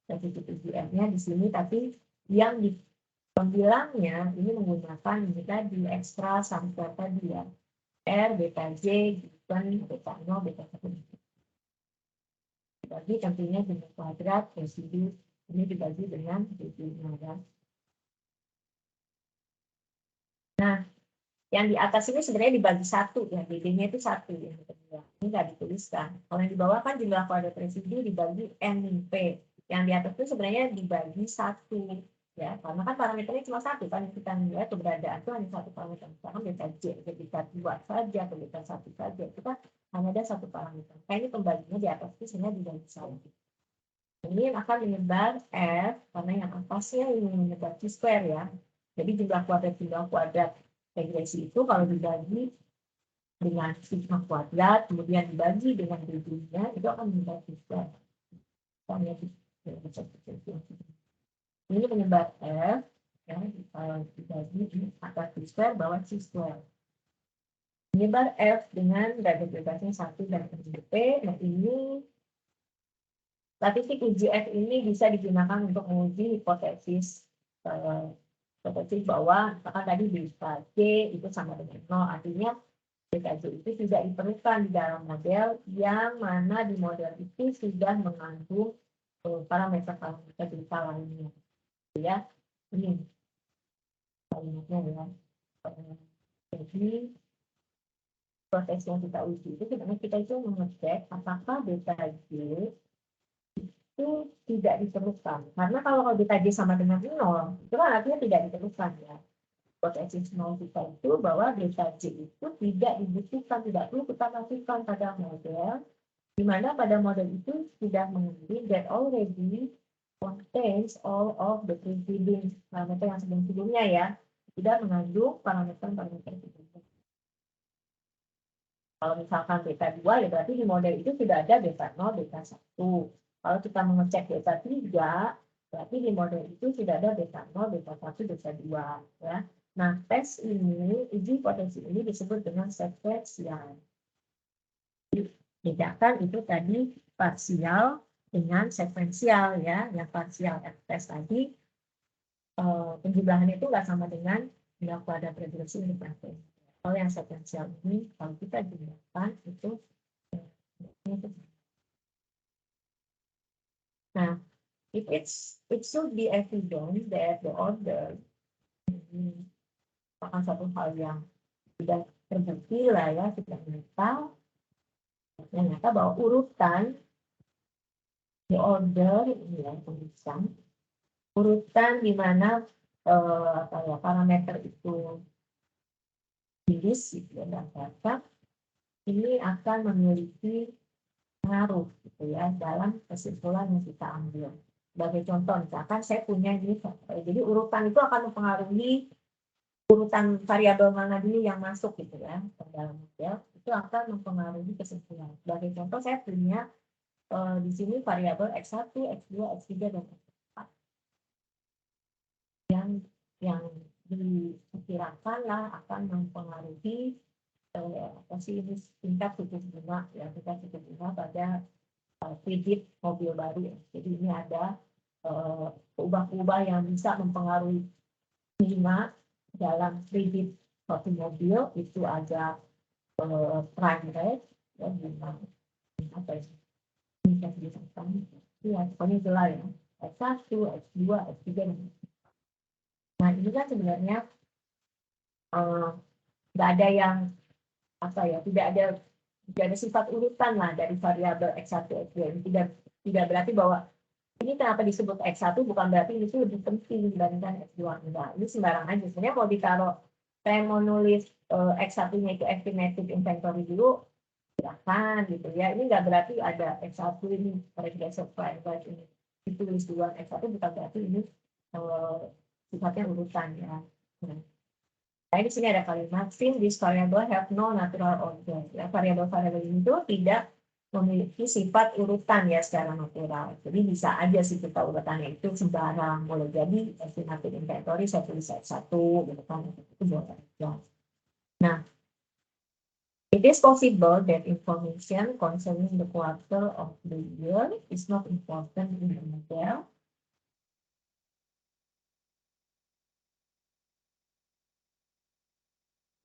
satu titik uji F-nya di sini, tapi yang di pembilangnya ini menggunakan ini tadi ekstra sampel tadi ya, R, beta J, given, beta 0, beta 1. Dibagi tentunya jumlah kuadrat residu ini dibagi dengan residunya ya. Nah, yang di atas ini sebenarnya dibagi satu ya, BD-nya itu satu yang kedua. Ini nggak dituliskan. Kalau yang di bawah kan jumlah kuadrat residu dibagi N P. Yang di atas itu sebenarnya dibagi satu ya, karena kan parameternya cuma satu kan, kita melihat keberadaan itu hanya satu parameter. Misalkan beta J, beta 2 saja, atau beta 1 saja, itu kan hanya ada satu parameter. Nah, ini pembaginya di atas itu sebenarnya dibagi satu. Ini akan menyebar F, karena yang atasnya ini menyebar Q square ya. Jadi jumlah kuadrat regresi itu kalau dibagi dengan sigma kuadrat, kemudian dibagi dengan redunya, itu akan menyebar Q square. Ini menyebar F, ya, dibagi atas Q square, bawah Q square. Menyebar F dengan derajat bebasnya 1 dan P. Nah, ini statistik uji F ini bisa digunakan untuk menguji hipotesis bahwa misalkan tadi beta J itu sama dengan 0, artinya beta J itu tidak diperlukan di dalam model yang mana di model itu sudah mengandung parameter-parameter beta lainnya. Ya, ini kalimatnya ya. Jadi proses yang kita uji itu sebenarnya kita itu mengecek apakah beta J itu tidak diperlukan. Karena kalau beta J sama dengan 0, itu kan artinya tidak diperlukan ya. Hipotesis 0 kita itu bahwa beta J itu tidak dibutuhkan, tidak perlu kita masukkan pada model, di mana pada model itu sudah mengandung that already contains all of the preceding parameter yang sebelum-sebelumnya ya, tidak mengandung parameter-parameter sebelumnya. Kalau misalkan beta 2 ya berarti di model itu sudah ada beta 0, beta 1. Kalau kita mengecek beta 3, berarti di model itu sudah ada beta 0, beta 1, beta 2 ya. Nah, tes ini, uji potensi ini disebut dengan sekuensial. Bedakan itu tadi parsial dengan sekuensial ya. Yang parsial tes tadi penjumlahan itu nggak sama dengan jumlah kuadrat regresi ini. Kalau yang sekuensial ini kalau kita jumlahkan itu nah, it should be evident that the order akan satu hal yang sudah terbukti lah ya, sudah nyata bahwa urutan the order ini ya tulisan urutan di mana parameter itu gitu ya, dan data ini akan memiliki pengaruh gitu ya dalam kesimpulan yang kita ambil. Sebagai contoh, misalkan saya punya ini, jadi urutan itu akan mempengaruhi urutan variabel mana dulu yang masuk gitu ya ke dalam model, itu akan mempengaruhi kesimpulan. Sebagai contoh, saya punya di sini variabel X1, X2, X3 dan X4 yang diperkirakan lah akan mempengaruhi tingkat suku bunga ya, tingkat suku bunga pada kredit mobil baru. Jadi ini ada perubahan-perubahan yang bisa mempengaruhi bunga dalam kredit suatu mobil. Itu ada prime rate ya, bunga apa ya, ya pokoknya itulah ya, X1, X2, X3 dan nah ini kan sebenarnya nggak ada yang apa ya, tidak ada sifat urutan lah dari variabel X1, X2 ini tidak berarti bahwa ini kenapa disebut X1 bukan berarti itu lebih penting dibandingkan X2 enggak. Ini sembarang aja. Sebenarnya kalau ditaruh saya mau nulis X1-nya itu estimated inventory dulu silakan gitu ya. Ini enggak berarti ada X1 ini regressive prime rate ini ditulis duluan X1 bukan berarti ini sifatnya urutan ya. Nah, di sini ada kalimat since this variable have no natural order. Ya, variabel-variabel itu tidak memiliki sifat urutan ya secara natural. Jadi bisa aja sih kita urutannya itu sembarang. Boleh jadi estimated inventory saya tulis X1 gitu kan, itu boleh aja. Nah, it is possible that information concerning the quarter of the year is not important in the model.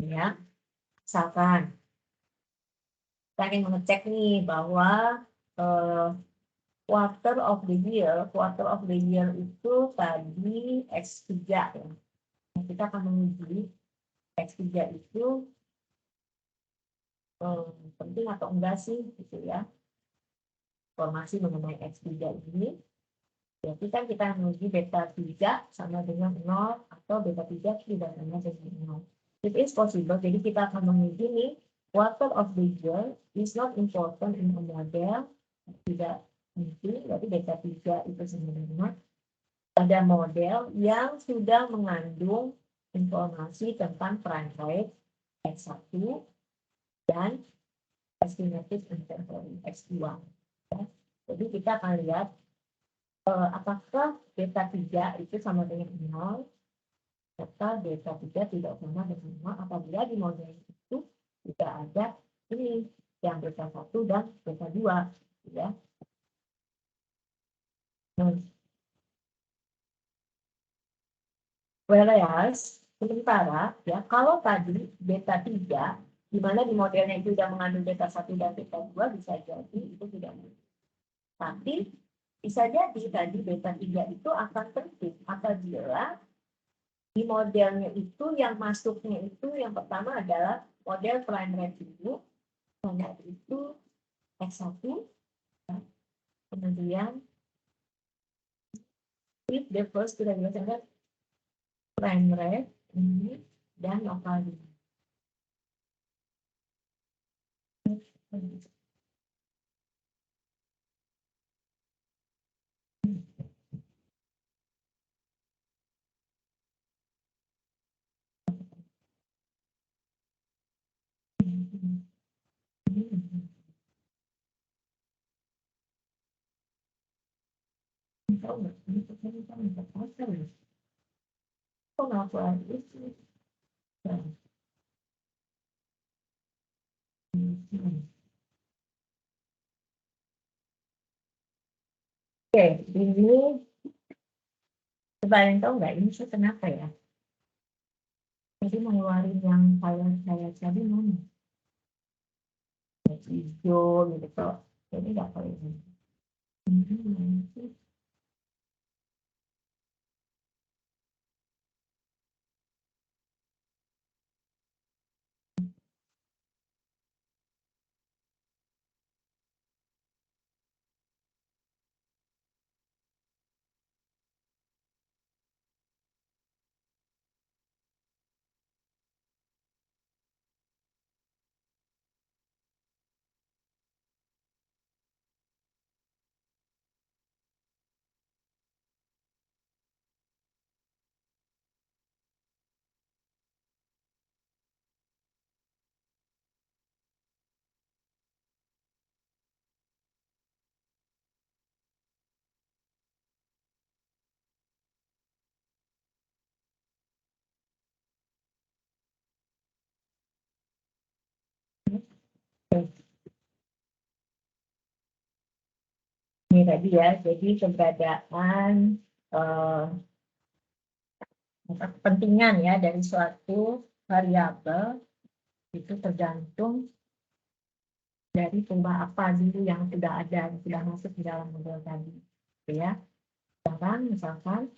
ya. Misalkan kita ingin mengecek nih bahwa quarter of the year itu tadi X3 ya. Kita akan menguji X3 itu penting atau enggak sih gitu ya. Informasi mengenai X3 ini. Berarti kan kita menguji beta 3 sama dengan 0 atau beta 3 tidak sama dengan 0. It is possible, jadi kita akan menguji nih quarter of the year is not important in a model, tidak penting, berarti beta 3 itu sebenarnya ada model yang sudah mengandung informasi tentang prime rate X1 dan estimated inventory X2. Ya. Jadi kita akan lihat apakah beta 3 itu sama dengan 0 atau beta 3 tidak sama dengan 0 apabila di model itu tidak ada ini yang beta 1 dan beta 2 ya. Whereas sementara ya kalau tadi beta 3 di mana di modelnya itu sudah mengandung beta 1 dan beta 2 bisa jadi itu tidak mungkin. Tapi bisa jadi tadi beta 3 itu akan penting apabila di modelnya itu yang masuknya itu yang pertama adalah model prime rate dulu, itu X1, ya. Kemudian if the first to regular prime rate ini dan lokal dulu. Oke, ini kalian tahu nggak ini kenapa ya? Jadi mengeluarin yang saya tadi mana? Hijau gitu kok. Jadi nggak tahu ini. Ini tadi ya, jadi keberadaan kepentingan ya dari suatu variabel itu tergantung dari perubahan apa dulu yang sudah ada, yang sudah masuk di dalam model tadi, ya. Misalkan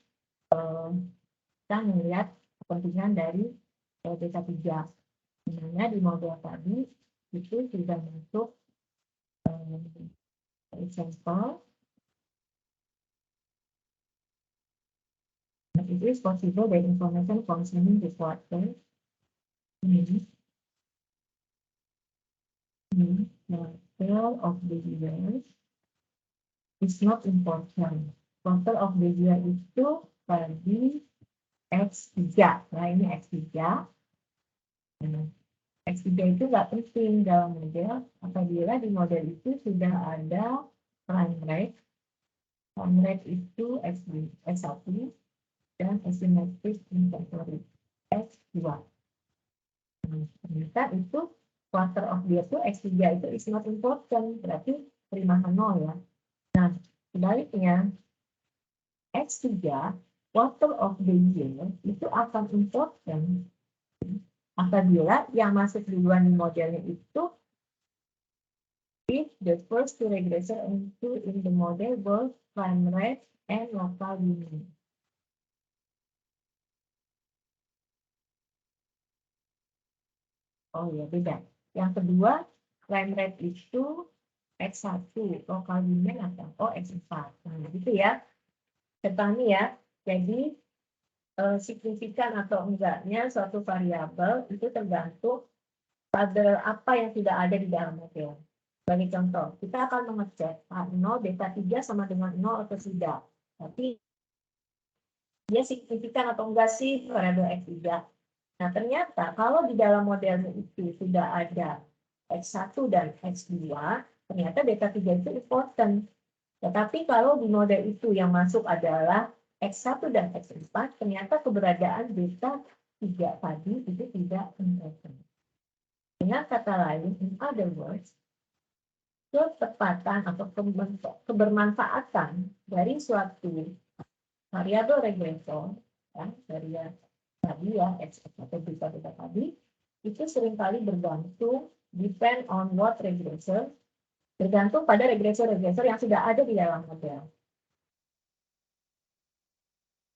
kita melihat kepentingan dari beta 3, dimana di model tadi itu sudah masuk sampel. It is possible that information concerning the quarter quarter of the year is not important. Quarter of the year itu tadi X3. Nah, ini X3. X3 itu nggak penting dalam model apabila di model itu sudah ada prime rate. Prime rate itu X1 dan estimated inventory X2. Ternyata itu quarter of the year itu X3 itu is not important, berarti perimahan 0 ya. Nah, sebaliknya X3 quarter of the year itu akan important apabila yang masuk duluan di modelnya itu if the first two regressor included in the model both prime rate and local minimum. Oh ya, beda. Yang kedua, prime rate itu X1, local minimum atau X4. Nah, gitu ya. Ketahui ya. Jadi, signifikan atau enggaknya suatu variabel itu tergantung pada apa yang tidak ada di dalam model. Sebagai contoh, kita akan mengecek A0 beta 3 sama dengan 0 atau tidak. Tapi dia signifikan atau enggak sih variabel X3. Nah, ternyata kalau di dalam modelnya itu sudah ada X1 dan X2, ternyata beta 3 itu important. Tetapi kalau di model itu yang masuk adalah X1 dan X4, ternyata keberadaan beta 3 tadi itu tidak important. Dengan kata lain, in other words, ketepatan atau kebermanfaatan dari suatu variabel regresor, ya, dari tadi ya, X atau beta tadi, itu seringkali bergantung, depend on what regressor, bergantung pada regresor-regresor yang sudah ada di dalam model.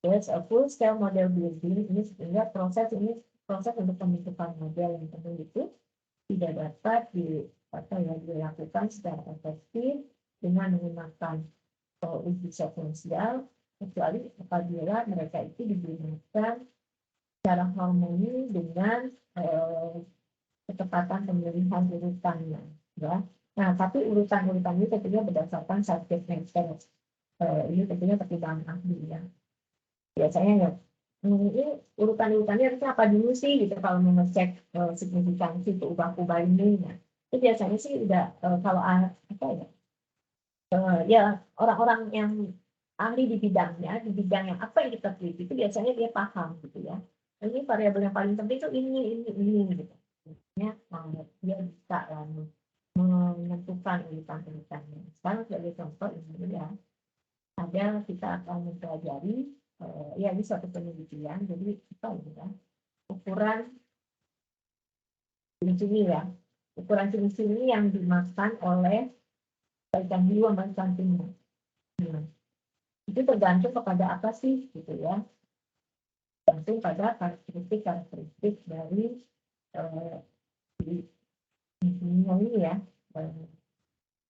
There's a full scale model building, ini sehingga proses untuk pembentukan model yang penuh itu tidak dapat dilakukan secara efektif dengan menggunakan uji sekuensial, kecuali apabila mereka itu digunakan secara harmoni dengan ketepatan pemilihan urutannya, ya. Nah, tapi urutan-urutan ini tentunya berdasarkan subject matter. Ini tentunya pertimbangan ahli, ya. Biasanya ya, ini urutan-urutannya itu apa dulu sih gitu kalau mengecek signifikansi ubah-ubah ini, ya. Itu biasanya sih udah kalau ya orang-orang yang ahli di bidangnya, di bidang yang apa yang kita teliti itu biasanya dia paham gitu ya. Ini variabel yang paling penting itu ini gitu. Ya, dia bisa menentukan urutan-urutannya. Sekarang sebagai contoh ini ya, ada kita akan mempelajari ya ini suatu penelitian, jadi apa ya, ukuran cumi ya, ukuran cumi yang dimakan oleh ikan hiu sama ikan tuna. Nah, itu tergantung kepada apa sih gitu ya, tergantung pada karakteristik dari ini ya.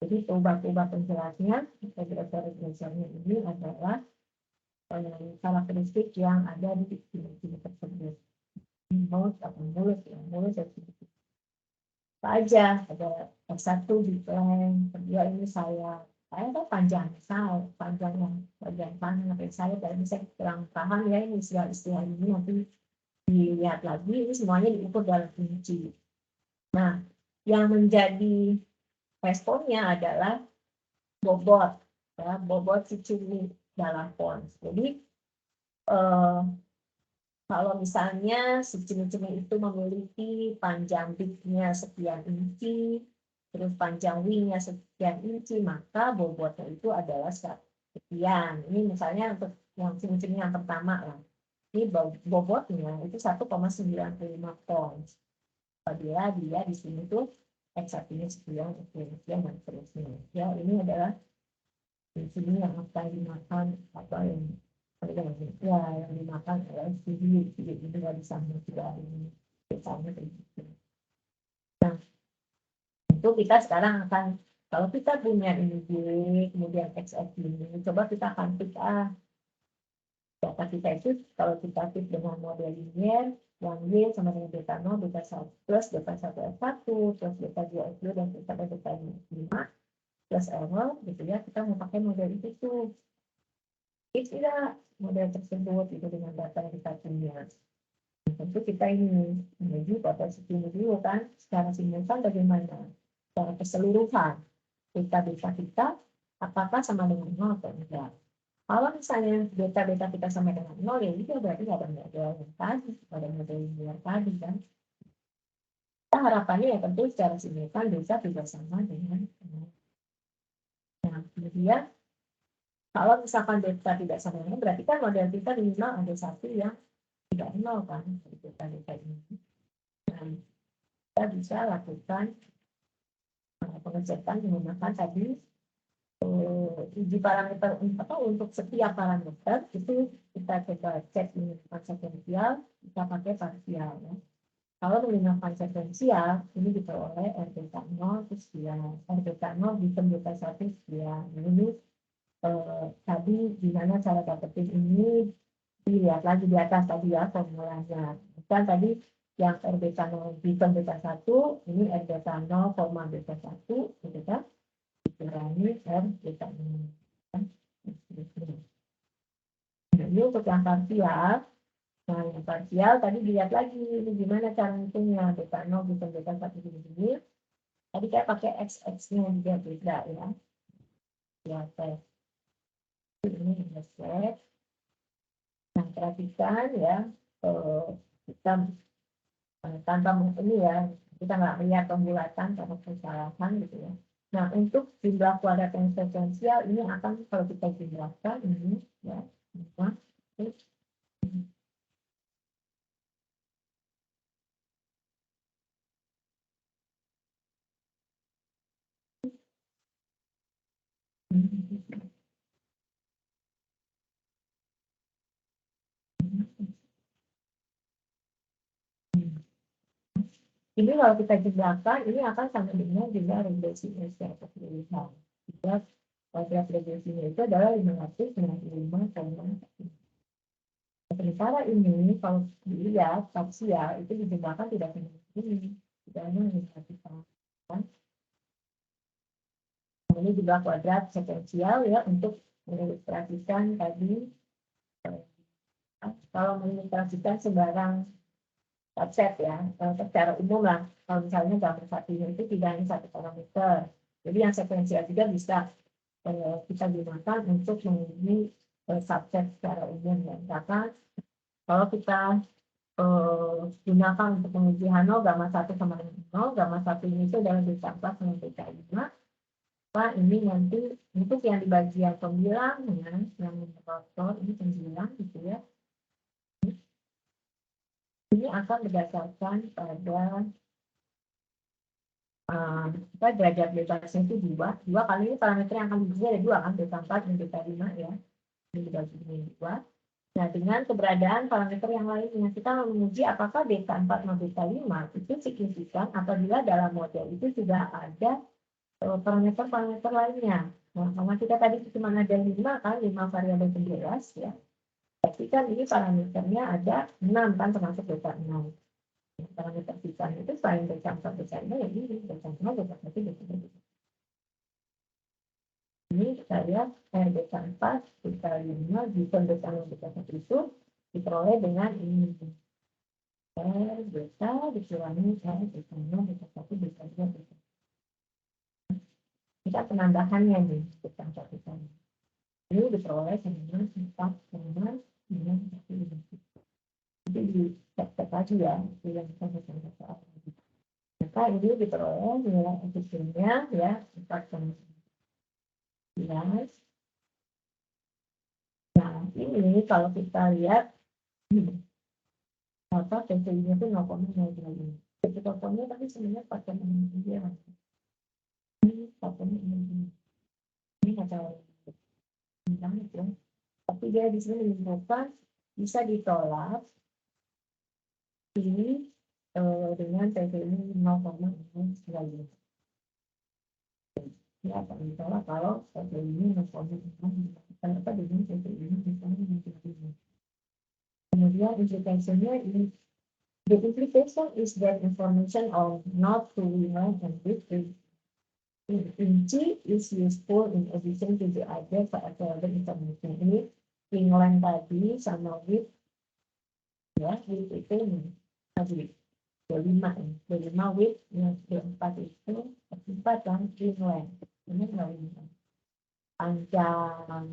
Jadi ubah-ubah penjelasnya, regresor-regresornya ini adalah karakteristik yang ada di ciri-ciri tersebut. Mulus atau mulus ya, mulus ya. Apa aja, ada S1 di plan, kedua ini saya kan panjang yang bagian kanan sampai saya dan saya kurang paham ya ini istilah ini, nanti dilihat lagi, ini semuanya diukur dalam kunci. Nah, yang menjadi responnya adalah bobot, ya, bobot si cumi dalam pons. Jadi kalau misalnya si cumi-cumi itu memiliki panjang beak-nya sekian inci, terus panjang wing-nya sekian inci, maka bobotnya itu adalah sekian. Ini misalnya untuk yang cumi-cumi yang pertama lah. Ini bobotnya itu 1,95 pons. Apabila dia di sini tuh X1-nya sekian, sekian, dan seterusnya. Ya, ini adalah di sini yang akan dimakan apa yang yang dimakan oleh video ini nggak bisa menjual ini misalnya begitu. Nah, itu kita sekarang akan, kalau kita punya ini G, kemudian XF ini, coba kita akan pick data kita itu kalau kita fit dengan model linear, yang Y sama dengan beta 0, beta 1 plus beta 1 F1, plus beta 2 F2 dan beta 5 plus error gitu ya, kita mau pakai model itu tuh. Tidak model tersebut itu dengan data yang kita punya. Tentu kita ini menuju pada ini dulu kan, secara simultan bagaimana, secara keseluruhan beta kita apakah sama dengan 0 atau enggak. Kalau misalnya beta kita sama dengan 0, ya itu berarti ada model yang tadi, ada model linear tadi kan. Kita harapannya ya tentu secara simultan beta tidak sama dengan 0. Nah, kemudian kalau misalkan beta tidak sama dengan, berarti kan model kita minimal ada satu yang tidak nol kan, beta ini. kita bisa lakukan pengecekan menggunakan tadi uji parameter untuk setiap parameter itu kita coba cek menggunakan sekuensial, kita pakai parsial ya. Kalau menggunakan sekuensial ini diperoleh R beta 0 itu sekian, R beta 0 di beta 1 sekian. Nah, ini tadi gimana cara dapetin ini, dilihat lagi di atas tadi ya formulanya. Bukan tadi yang R beta 0 di beta 1, ini R beta 0, beta 1, gitu kan? Dikurangi R beta 0. Nah, ini untuk yang parsial. Nah, yang parsial tadi dilihat lagi, ini gimana cara ngitungnya, beta 0 di beta 1 gini. Tadi kayak pakai X-nya juga beda ya. Ya, tes. Ini set. Nah, perhatikan ya, kita tanpa ini ya, kita nggak melihat pembulatan karena kesalahan gitu ya. Nah, untuk jumlah kuadrat yang sekuensial ini akan kalau kita jumlahkan ini ya, ini kalau kita jumlahkan, ini akan sama dengan jumlah regresinya secara keseluruhan. Jumlah kuadrat regresinya itu adalah 595,1. Sementara ini, kalau dilihat parsial, itu dijumlahkan tidak sama ini. Tidak hanya menghasilkan. Ini jumlah kuadrat sekuensial ya, untuk mengilustrasikan tadi, kalau mengilustrasikan sembarang subset ya, secara umum lah, kalau misalnya gambar satunya itu tidak hanya satu parameter, jadi yang sekuensial juga bisa kita gunakan untuk menguji subset secara umum ya. Misalkan kalau kita gunakan untuk menguji H0 gamma 1 sama dengan 0, gamma 1 ini itu adalah beta 4 sama beta 5, maka ini nanti untuk yang di bagian pembilang ya, yang rotor ini pembilang gitu ya. Ini akan berdasarkan pada derajat bebasnya itu 2 kali ini parameter yang akan diuji ada 2 kan, beta 4 dan beta 5 ya, ini dibagi dengan 2. Nah, dengan keberadaan parameter yang lainnya, kita menguji apakah beta 4 dan beta 5 itu signifikan apabila dalam model itu sudah ada parameter-parameter lainnya. Nah, karena kita tadi cuma ada 5 kan, 5 variabel penjelas ya. Tapi kan ini parameternya ada 6 kan, termasuk beta 6. Parameter sisanya itu selain beta 4 beta 5 ya ini beta 5 beta 1 beta 2. Ini kita lihat R beta 4 beta 5 di beta 6 beta 1 itu diperoleh dengan ini. R beta dikurangi R beta 6 beta 1 beta 2 beta 3. Kita penambahannya nih beta 4 beta 5. Ini diperoleh dengan 4,9. Jadi di cek lagi ya, itu yang kita bisa soal. Maka ini diperoleh nilai efisiennya ya 4,9. Nah ini kalau kita lihat apa PCI-nya itu 0,02. Totalnya tadi sebenarnya 4,6. Ini 4,6. Ini nggak tahu banget ya. Tapi dia di sini menunjukkan bisa ditolak ini dengan PCI 0,9. Ya, akan ditolak kalau PCI ini 0,6. Kenapa dengan PCI ini misalnya 0,9. Kemudian implication-nya ini, the implication is that information of not to win and victory in G is useful in addition to the other available information. Ini England tadi sama with ya, with itu tadi B5 with yang B4 itu B4 kan England. Ini nggak England. Panjang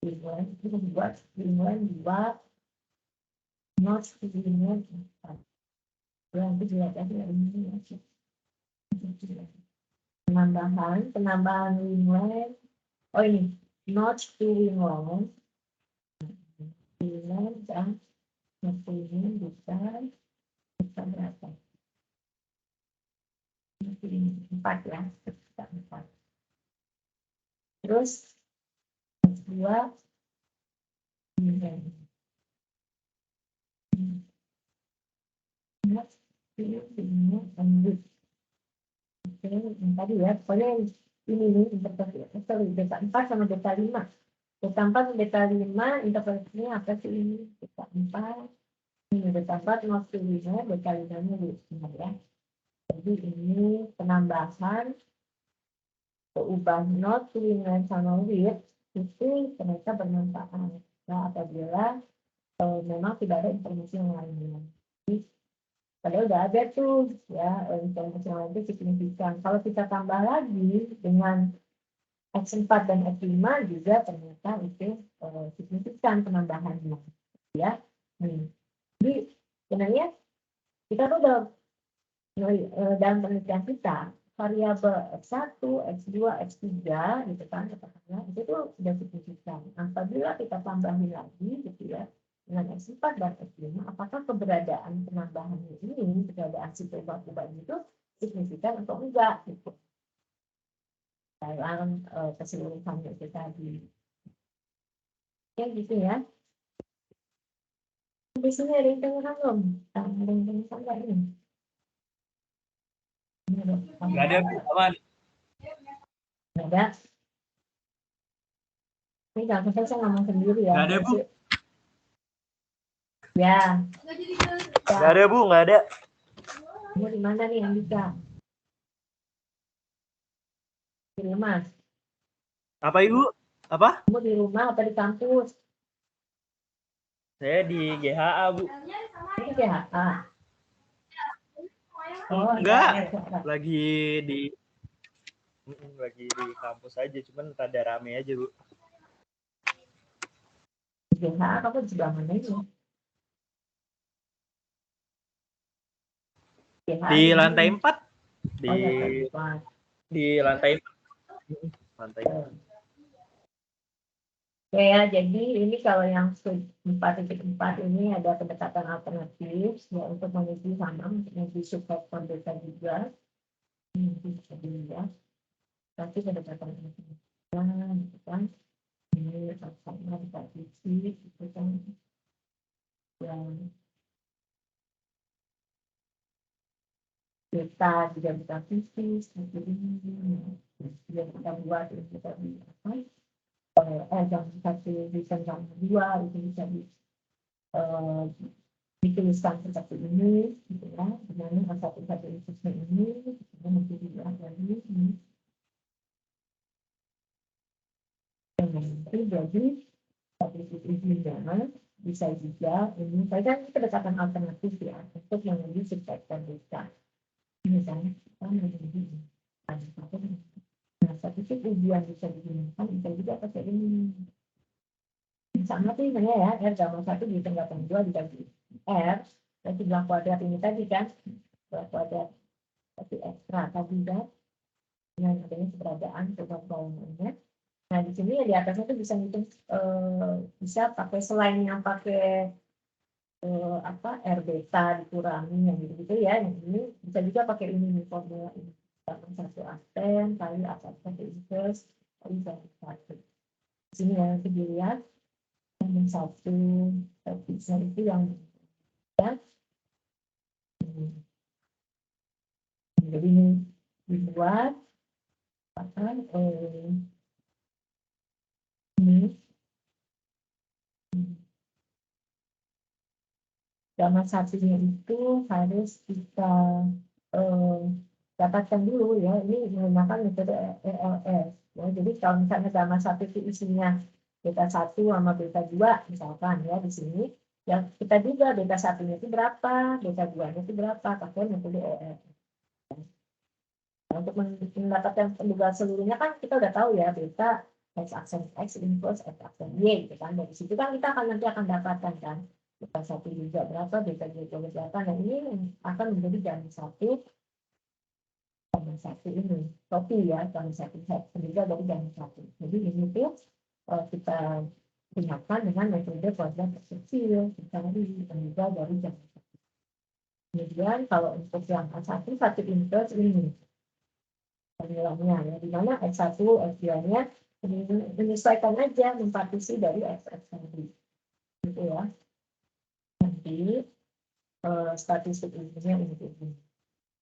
England itu membuat England 2 not England 4. Yang itu jelas aja ini ya. Penambahan England. Oh ini not to England dan ini bisa Bisa berapa? Ini 4 ya. Bisa 4. Terus X2 ini. Ini lanjut. Oke, yang tadi ya, pokoknya ini nih interpretasi beta 4 sama beta 5. Beta 4 dan beta 5 interpretasinya apa sih ini? Beta 4, ini beta 4 maksud 5, beta 5-nya ya. Jadi ini penambahan keubah not, tulisan sama width itu ternyata bermanfaat. Nah, apabila memang tidak ada informasi yang lainnya. Jadi, padahal udah ada tuh ya informasi yang lain itu signifikan. Kalau kita tambah lagi dengan X4 dan X5 juga ternyata itu signifikan penambahannya. Ya, jadi sebenarnya kita tuh udah dalam penelitian kita variabel X1, X2, X3 gitu kan katakanlah itu tuh sudah signifikan. Apabila kita tambahin lagi gitu ya dengan X4 dan X5, apakah keberadaan penambahannya ini, keberadaan si perubahan itu signifikan atau enggak gitu. Dalam keseluruhannya itu tadi. Ya gitu ya. Di sini ada yang tanya belum? Ada yang tanya enggak ini? Nggak ada, Bu. Aman. Nggak ada. Ini nggak bisa saya ngomong sendiri ya. Nggak ada, Bu. Ya. Nggak ada, Bu. Nggak ada. Kamu di mana nih, Andika? Di rumah. Apa, Ibu? Apa? Kamu di rumah atau di kampus? Saya di GHA, Bu. Ini GHA. Oh, Enggak. ya. Lagi di kampus aja, cuman rada rame aja, Bu. Di GHA kamu di sebelah mana ini? GHA Di lantai 4. Di Oh, lantai 4. di lantai 4. Lantai 4. Oke ya, jadi ini kalau yang 4.4 ini ada pendekatan alternatif ya, untuk menuju sama, menuju subvektor beta juga. Ini bisa dilihat. Tapi pendekatan alternatif gitu kan. Ini sama dipartisi gitu kan. Yang beta juga dipartisi seperti ini. Yang kita buat ini kita apa? Jam 1 bisa jam 2 itu bisa dituliskan seperti ini, gitu ya, dengan satu-satu khususnya ini, nanti dilihat lagi ini. Nanti jadi satu izinnya bisa juga ini, saya kan pendekatan alternatif ya untuk menuju subvektor beta. Misalnya kita menuju ada satu, nah satu ujian bisa digunakan, bisa juga pakai ini. Sama sih sebenarnya ya, R gamma 1 ditambahkan 2 dibagi R, dan jumlah kuadrat ini tadi kan, jumlah kuadrat tapi ekstra tadi kan, dengan adanya keberadaan perubahan-perubahannya. Nah di sini di atasnya tuh bisa ngitung, bisa pakai selain yang pakai apa R beta dikurangi yang gitu ya, yang ini bisa juga pakai ini formula ini, satu asten kali asten inverse kali satu. Di sini yang dilihat yang satu bisa itu yang ya. Jadi ini dibuat apa ini gamma satunya itu harus kita dapatkan dulu ya, ini menggunakan metode ELS ya. Jadi kalau misalnya gamma satu itu isinya beta 1 sama beta 2 misalkan ya, di sini ya kita juga beta satunya itu berapa, beta 2-nya itu berapa, pakai metode ELS. Nah, untuk mendapatkan pendugaan seluruhnya kan kita udah tahu ya, beta x aksen x inverse x aksen y gitu kan. Dari situ kan kita nanti akan dapatkan kan beta 1 juga berapa, beta 2 juga berapa. Nah ini akan menjadi gamma 1 ini kopi ya, gamma 1 juga dari gamma 1. Jadi ini tuh kita gunakan dengan metode kuadrat kecil, kita tadi juga dari gamma 1. Kemudian kalau untuk yang S1, satu inverse ini formulanya ya, di mana X1, X2-nya menyesuaikan aja mempartisi dari XX tadi. Gitu ya. Nanti statistik ilmunya untuk ini.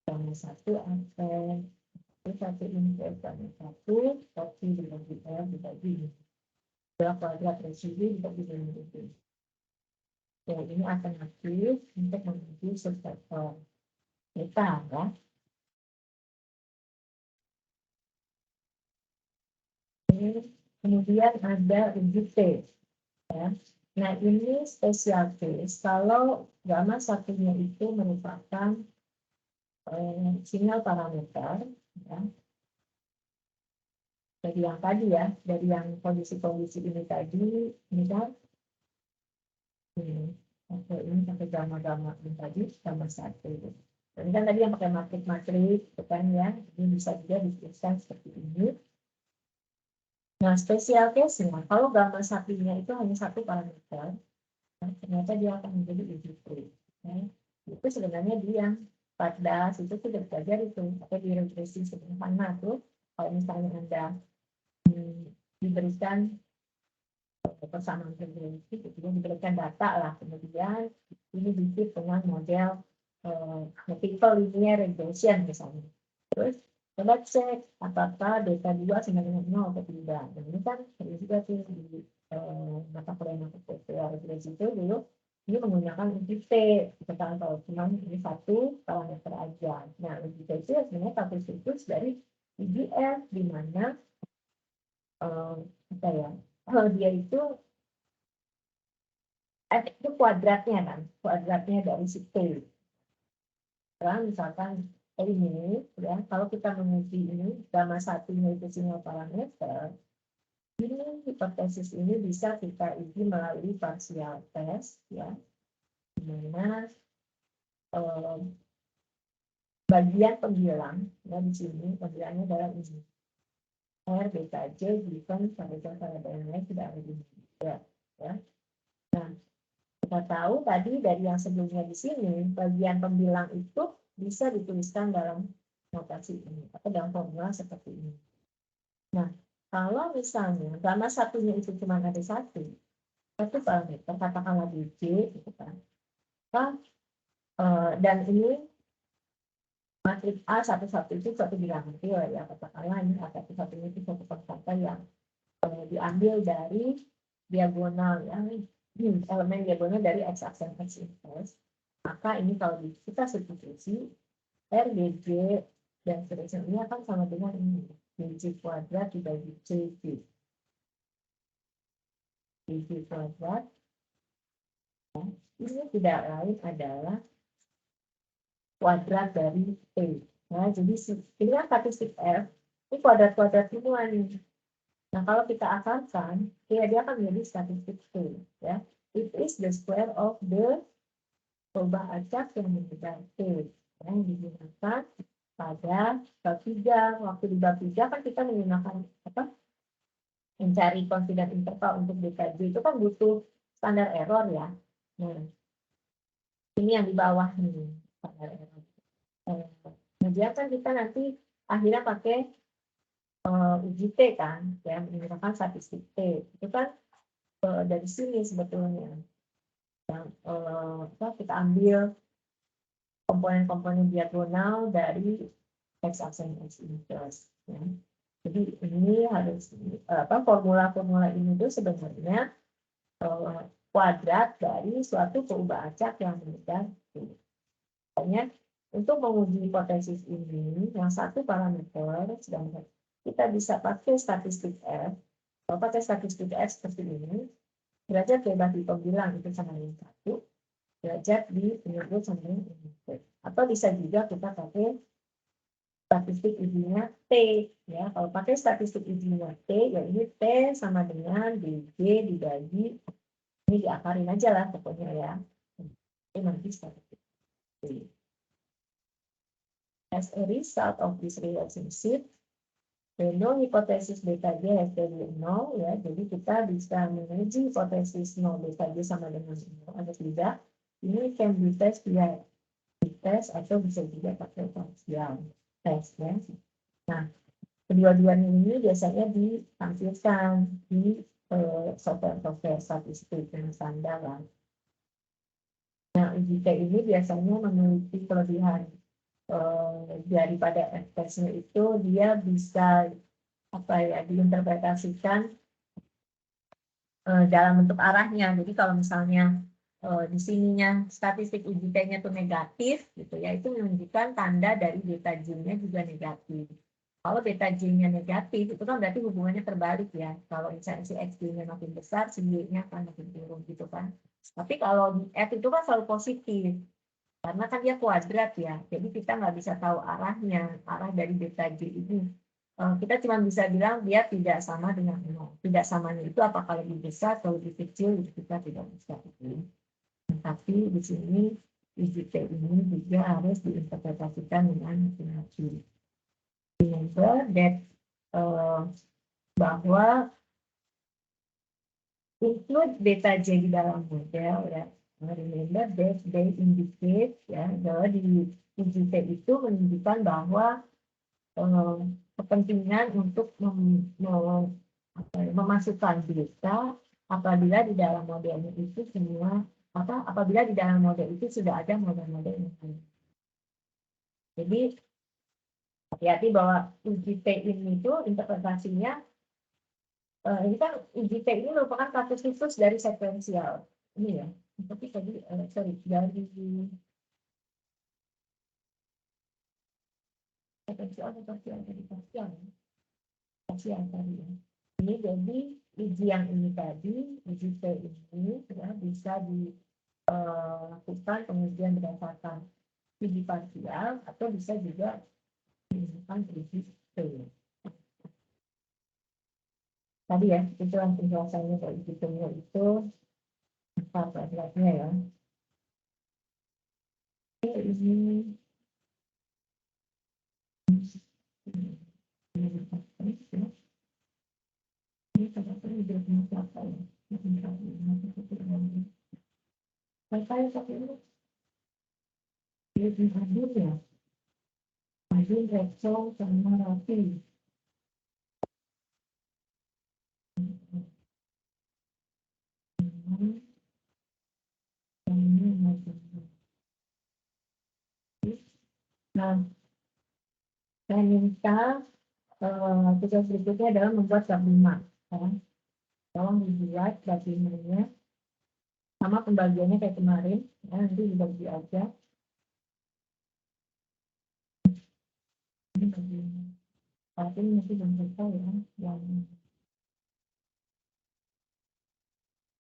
Yang satu akan satu inverse sama satu, tapi dibagi R dibagi ini. Kuadrat residu dibagi ini. Ya, ini alternatif untuk menuju subsektor kita ya. Kemudian ada uji T ya. Nah ini special case kalau gamma satunya itu merupakan sinyal parameter ya. Dari yang tadi ya, dari yang kondisi-kondisi ini tadi, misal ini pakai gamma-gamma ini tadi, gamma satu. Ini kan tadi yang pakai matrik-matrik, kan ya, ini bisa juga dituliskan seperti ini. Nah, spesial case-nya, kalau gamma satunya itu hanya satu parameter, nah, ternyata dia akan menjadi uji trik. Ya. Itu sebenarnya di yang 14 itu sudah belajar itu, atau di regresi sederhana tuh, kalau misalnya Anda diberikan persamaan regresi, diberikan data lah, kemudian ini dibuat dengan model multiple linear regression misalnya. Terus coba cek apakah delta 2 sama dengan 0 atau tidak. Dan ini kan juga tuh di mata kuliah regresi itu dulu ini menggunakan uji T. Misalkan kalau cuma ini satu parameter aja. Nah uji T itu sebenarnya satu siklus dari uji F di mana apa ya? Kalau dia itu F itu kuadratnya kan, kuadratnya dari si T. Sekarang misalkan ini ya, kalau kita menguji ini gamma satunya itu sinyal parameter, ini hipotesis ini bisa kita uji melalui partial test ya, di mana bagian pembilang ya di sini pembilangnya adalah ini R beta J given variabel yang lain tidak ada di sini ya. Nah kita tahu tadi dari yang sebelumnya di sini bagian pembilang itu bisa dituliskan dalam notasi ini atau dalam formula seperti ini. Nah, kalau misalnya gamma satunya itu cuma ada satu parameter, katakanlah DJ, gitu kan. Dan ini matriks A satu itu satu bilangan ya, katakanlah ini A satu itu satu konstanta yang diambil dari diagonal yang elemen diagonal dari x aksen x inverse. Maka ini kalau kita substitusi R, DJ, dan seterusnya ini akan sama dengan ini. DJ kuadrat dibagi CJ. DJ kuadrat. Ini tidak lain adalah kuadrat dari T. Nah, jadi ini kan statistik F, ini kuadrat-kuadrat semua nih. Nah, kalau kita akarkan, dia akan menjadi statistik T. Ya. It is the square of the perubahan acak yang memberikan T. Yang digunakan pada bab 3. Waktu di bab 3 kan kita menggunakan apa? Mencari confidence interval untuk DKJ itu kan butuh standar error ya. Nah, ini yang di bawah nih standar error. Kemudian kan kita nanti akhirnya pakai uji T kan, ya menggunakan statistik T. Itu kan dari sini sebetulnya. Yang kita ambil komponen-komponen diagonal dari x aksen x inverse. Ya. Jadi ini harus formula-formula ini tuh sebenarnya kuadrat dari suatu perubahan acak yang berbeda. Makanya untuk menguji hipotesis ini yang satu parameter, sedangkan kita bisa pakai statistik F. Kalau pakai statistik F seperti ini, derajat bebas di pembilang itu sama dengan 1, derajat di penyebut sama dengan ini. Atau bisa juga kita pakai statistik ujinya T. Ya, kalau pakai statistik ujinya T, ya ini T sama dengan DG dibagi, ini diakarin aja lah pokoknya ya. Ini nanti statistik T. As a result of this relationship, the null hypothesis beta J has value 0, ya, jadi kita bisa menguji hipotesis 0 beta J sama dengan 0 atau tidak. Ini can be test via tes atau bisa juga pakai parsial tes ya. Nah, kedua-duanya ini biasanya ditampilkan di software statistik yang standar lah. Nah, UGT ini biasanya memiliki kelebihan daripada F-testnya itu dia bisa diinterpretasikan dalam bentuk arahnya. Jadi kalau misalnya di sininya statistik UGT-nya itu negatif, gitu ya, itu menunjukkan tanda dari beta J-nya juga negatif. Kalau beta J-nya negatif, itu kan berarti hubungannya terbalik ya. Kalau misalnya si XG-nya makin besar, si Y-nya akan makin turun gitu kan. Tapi kalau di F itu kan selalu positif. Karena kan dia kuadrat ya, jadi kita nggak bisa tahu arahnya, arah dari beta J ini. Kita cuma bisa bilang dia tidak sama dengan 0. Tidak samanya itu apakah lebih besar atau lebih kecil, kita tidak bisa. Tapi di sini UGT ini juga harus diinterpretasikan dengan hati-hati. Remember that bahwa include beta J di dalam model ya. Remember that they indicate ya bahwa di UGT itu menunjukkan bahwa kepentingan untuk memasukkan beta apabila di dalam modelnya itu semua apabila di dalam model itu sudah ada model-model yang lain. Jadi hati-hati bahwa UGT ini itu interpretasinya ini kan UGT ini merupakan kasus khusus dari sekuensial ini ya. Tapi tadi dari sekuensial parsial tadi ya. Ini jadi uji yang ini tadi, uji T ini ya, bisa dilakukan pengujian berdasarkan uji parsial atau bisa juga menggunakan uji T. Tadi ya, itu yang penjelasannya kalau uji T-nya itu apa beratnya ya. Ini Adun, Rexol, sama Raffi. Nah, saya minta tugas berikutnya adalah membuat bab 5. Tolong dibuat bab 5-nya sama pembagiannya kayak kemarin ya, nanti dibagi aja. Ini bagi 5. Tapi masih belum selesai ya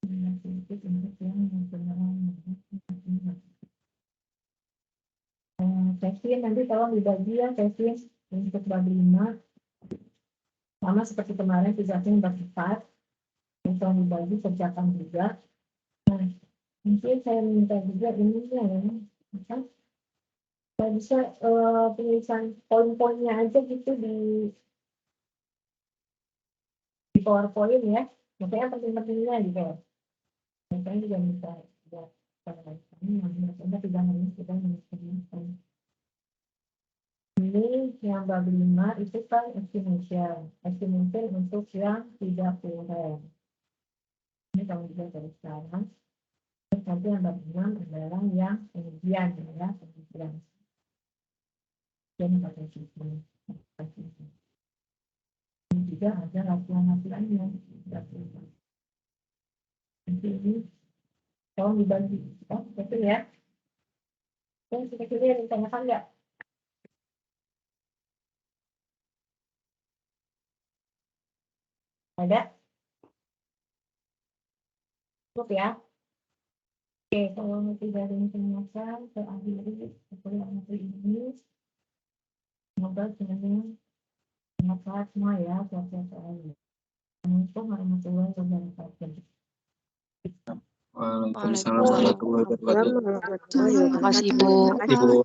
yang sedikit untuk yang benar-benar Kevin nanti tolong dibagi ya Kevin untuk bab 5 sama seperti kemarin tugasnya bab 4 tolong dibagi kerjakan juga. Nah, mungkin saya minta juga ini ya apa? Saya bisa penulisan poin-poinnya aja gitu di PowerPoint ya. Makanya penting-pentingnya gitu. Saya juga minta buat kami yang tidak hanya kita menuliskan. Ini yang bab 5 itu kan estimation untuk yang tidak kurang. Ini kamu juga dari sekarang. Terus nanti yang bab 6 adalah yang pengujian ya, pengujian. Dan pakai sistem. Ini juga ada latihan-latihannya. Nanti ini tolong dibagi. Oh, betul ya. Yang kira-kira yang ditanyakan nggak? Ada? Cukup ya? Oke, kalau tidak ada yang ditanyakan, saya akhiri kuliah hari ini. Semoga semuanya sehat semua ya, sehat selalu. Assalamualaikum warahmatullahi wabarakatuh. Waalaikumsalam warahmatullahi wabarakatuh. Terima kasih, Bu. Ibu.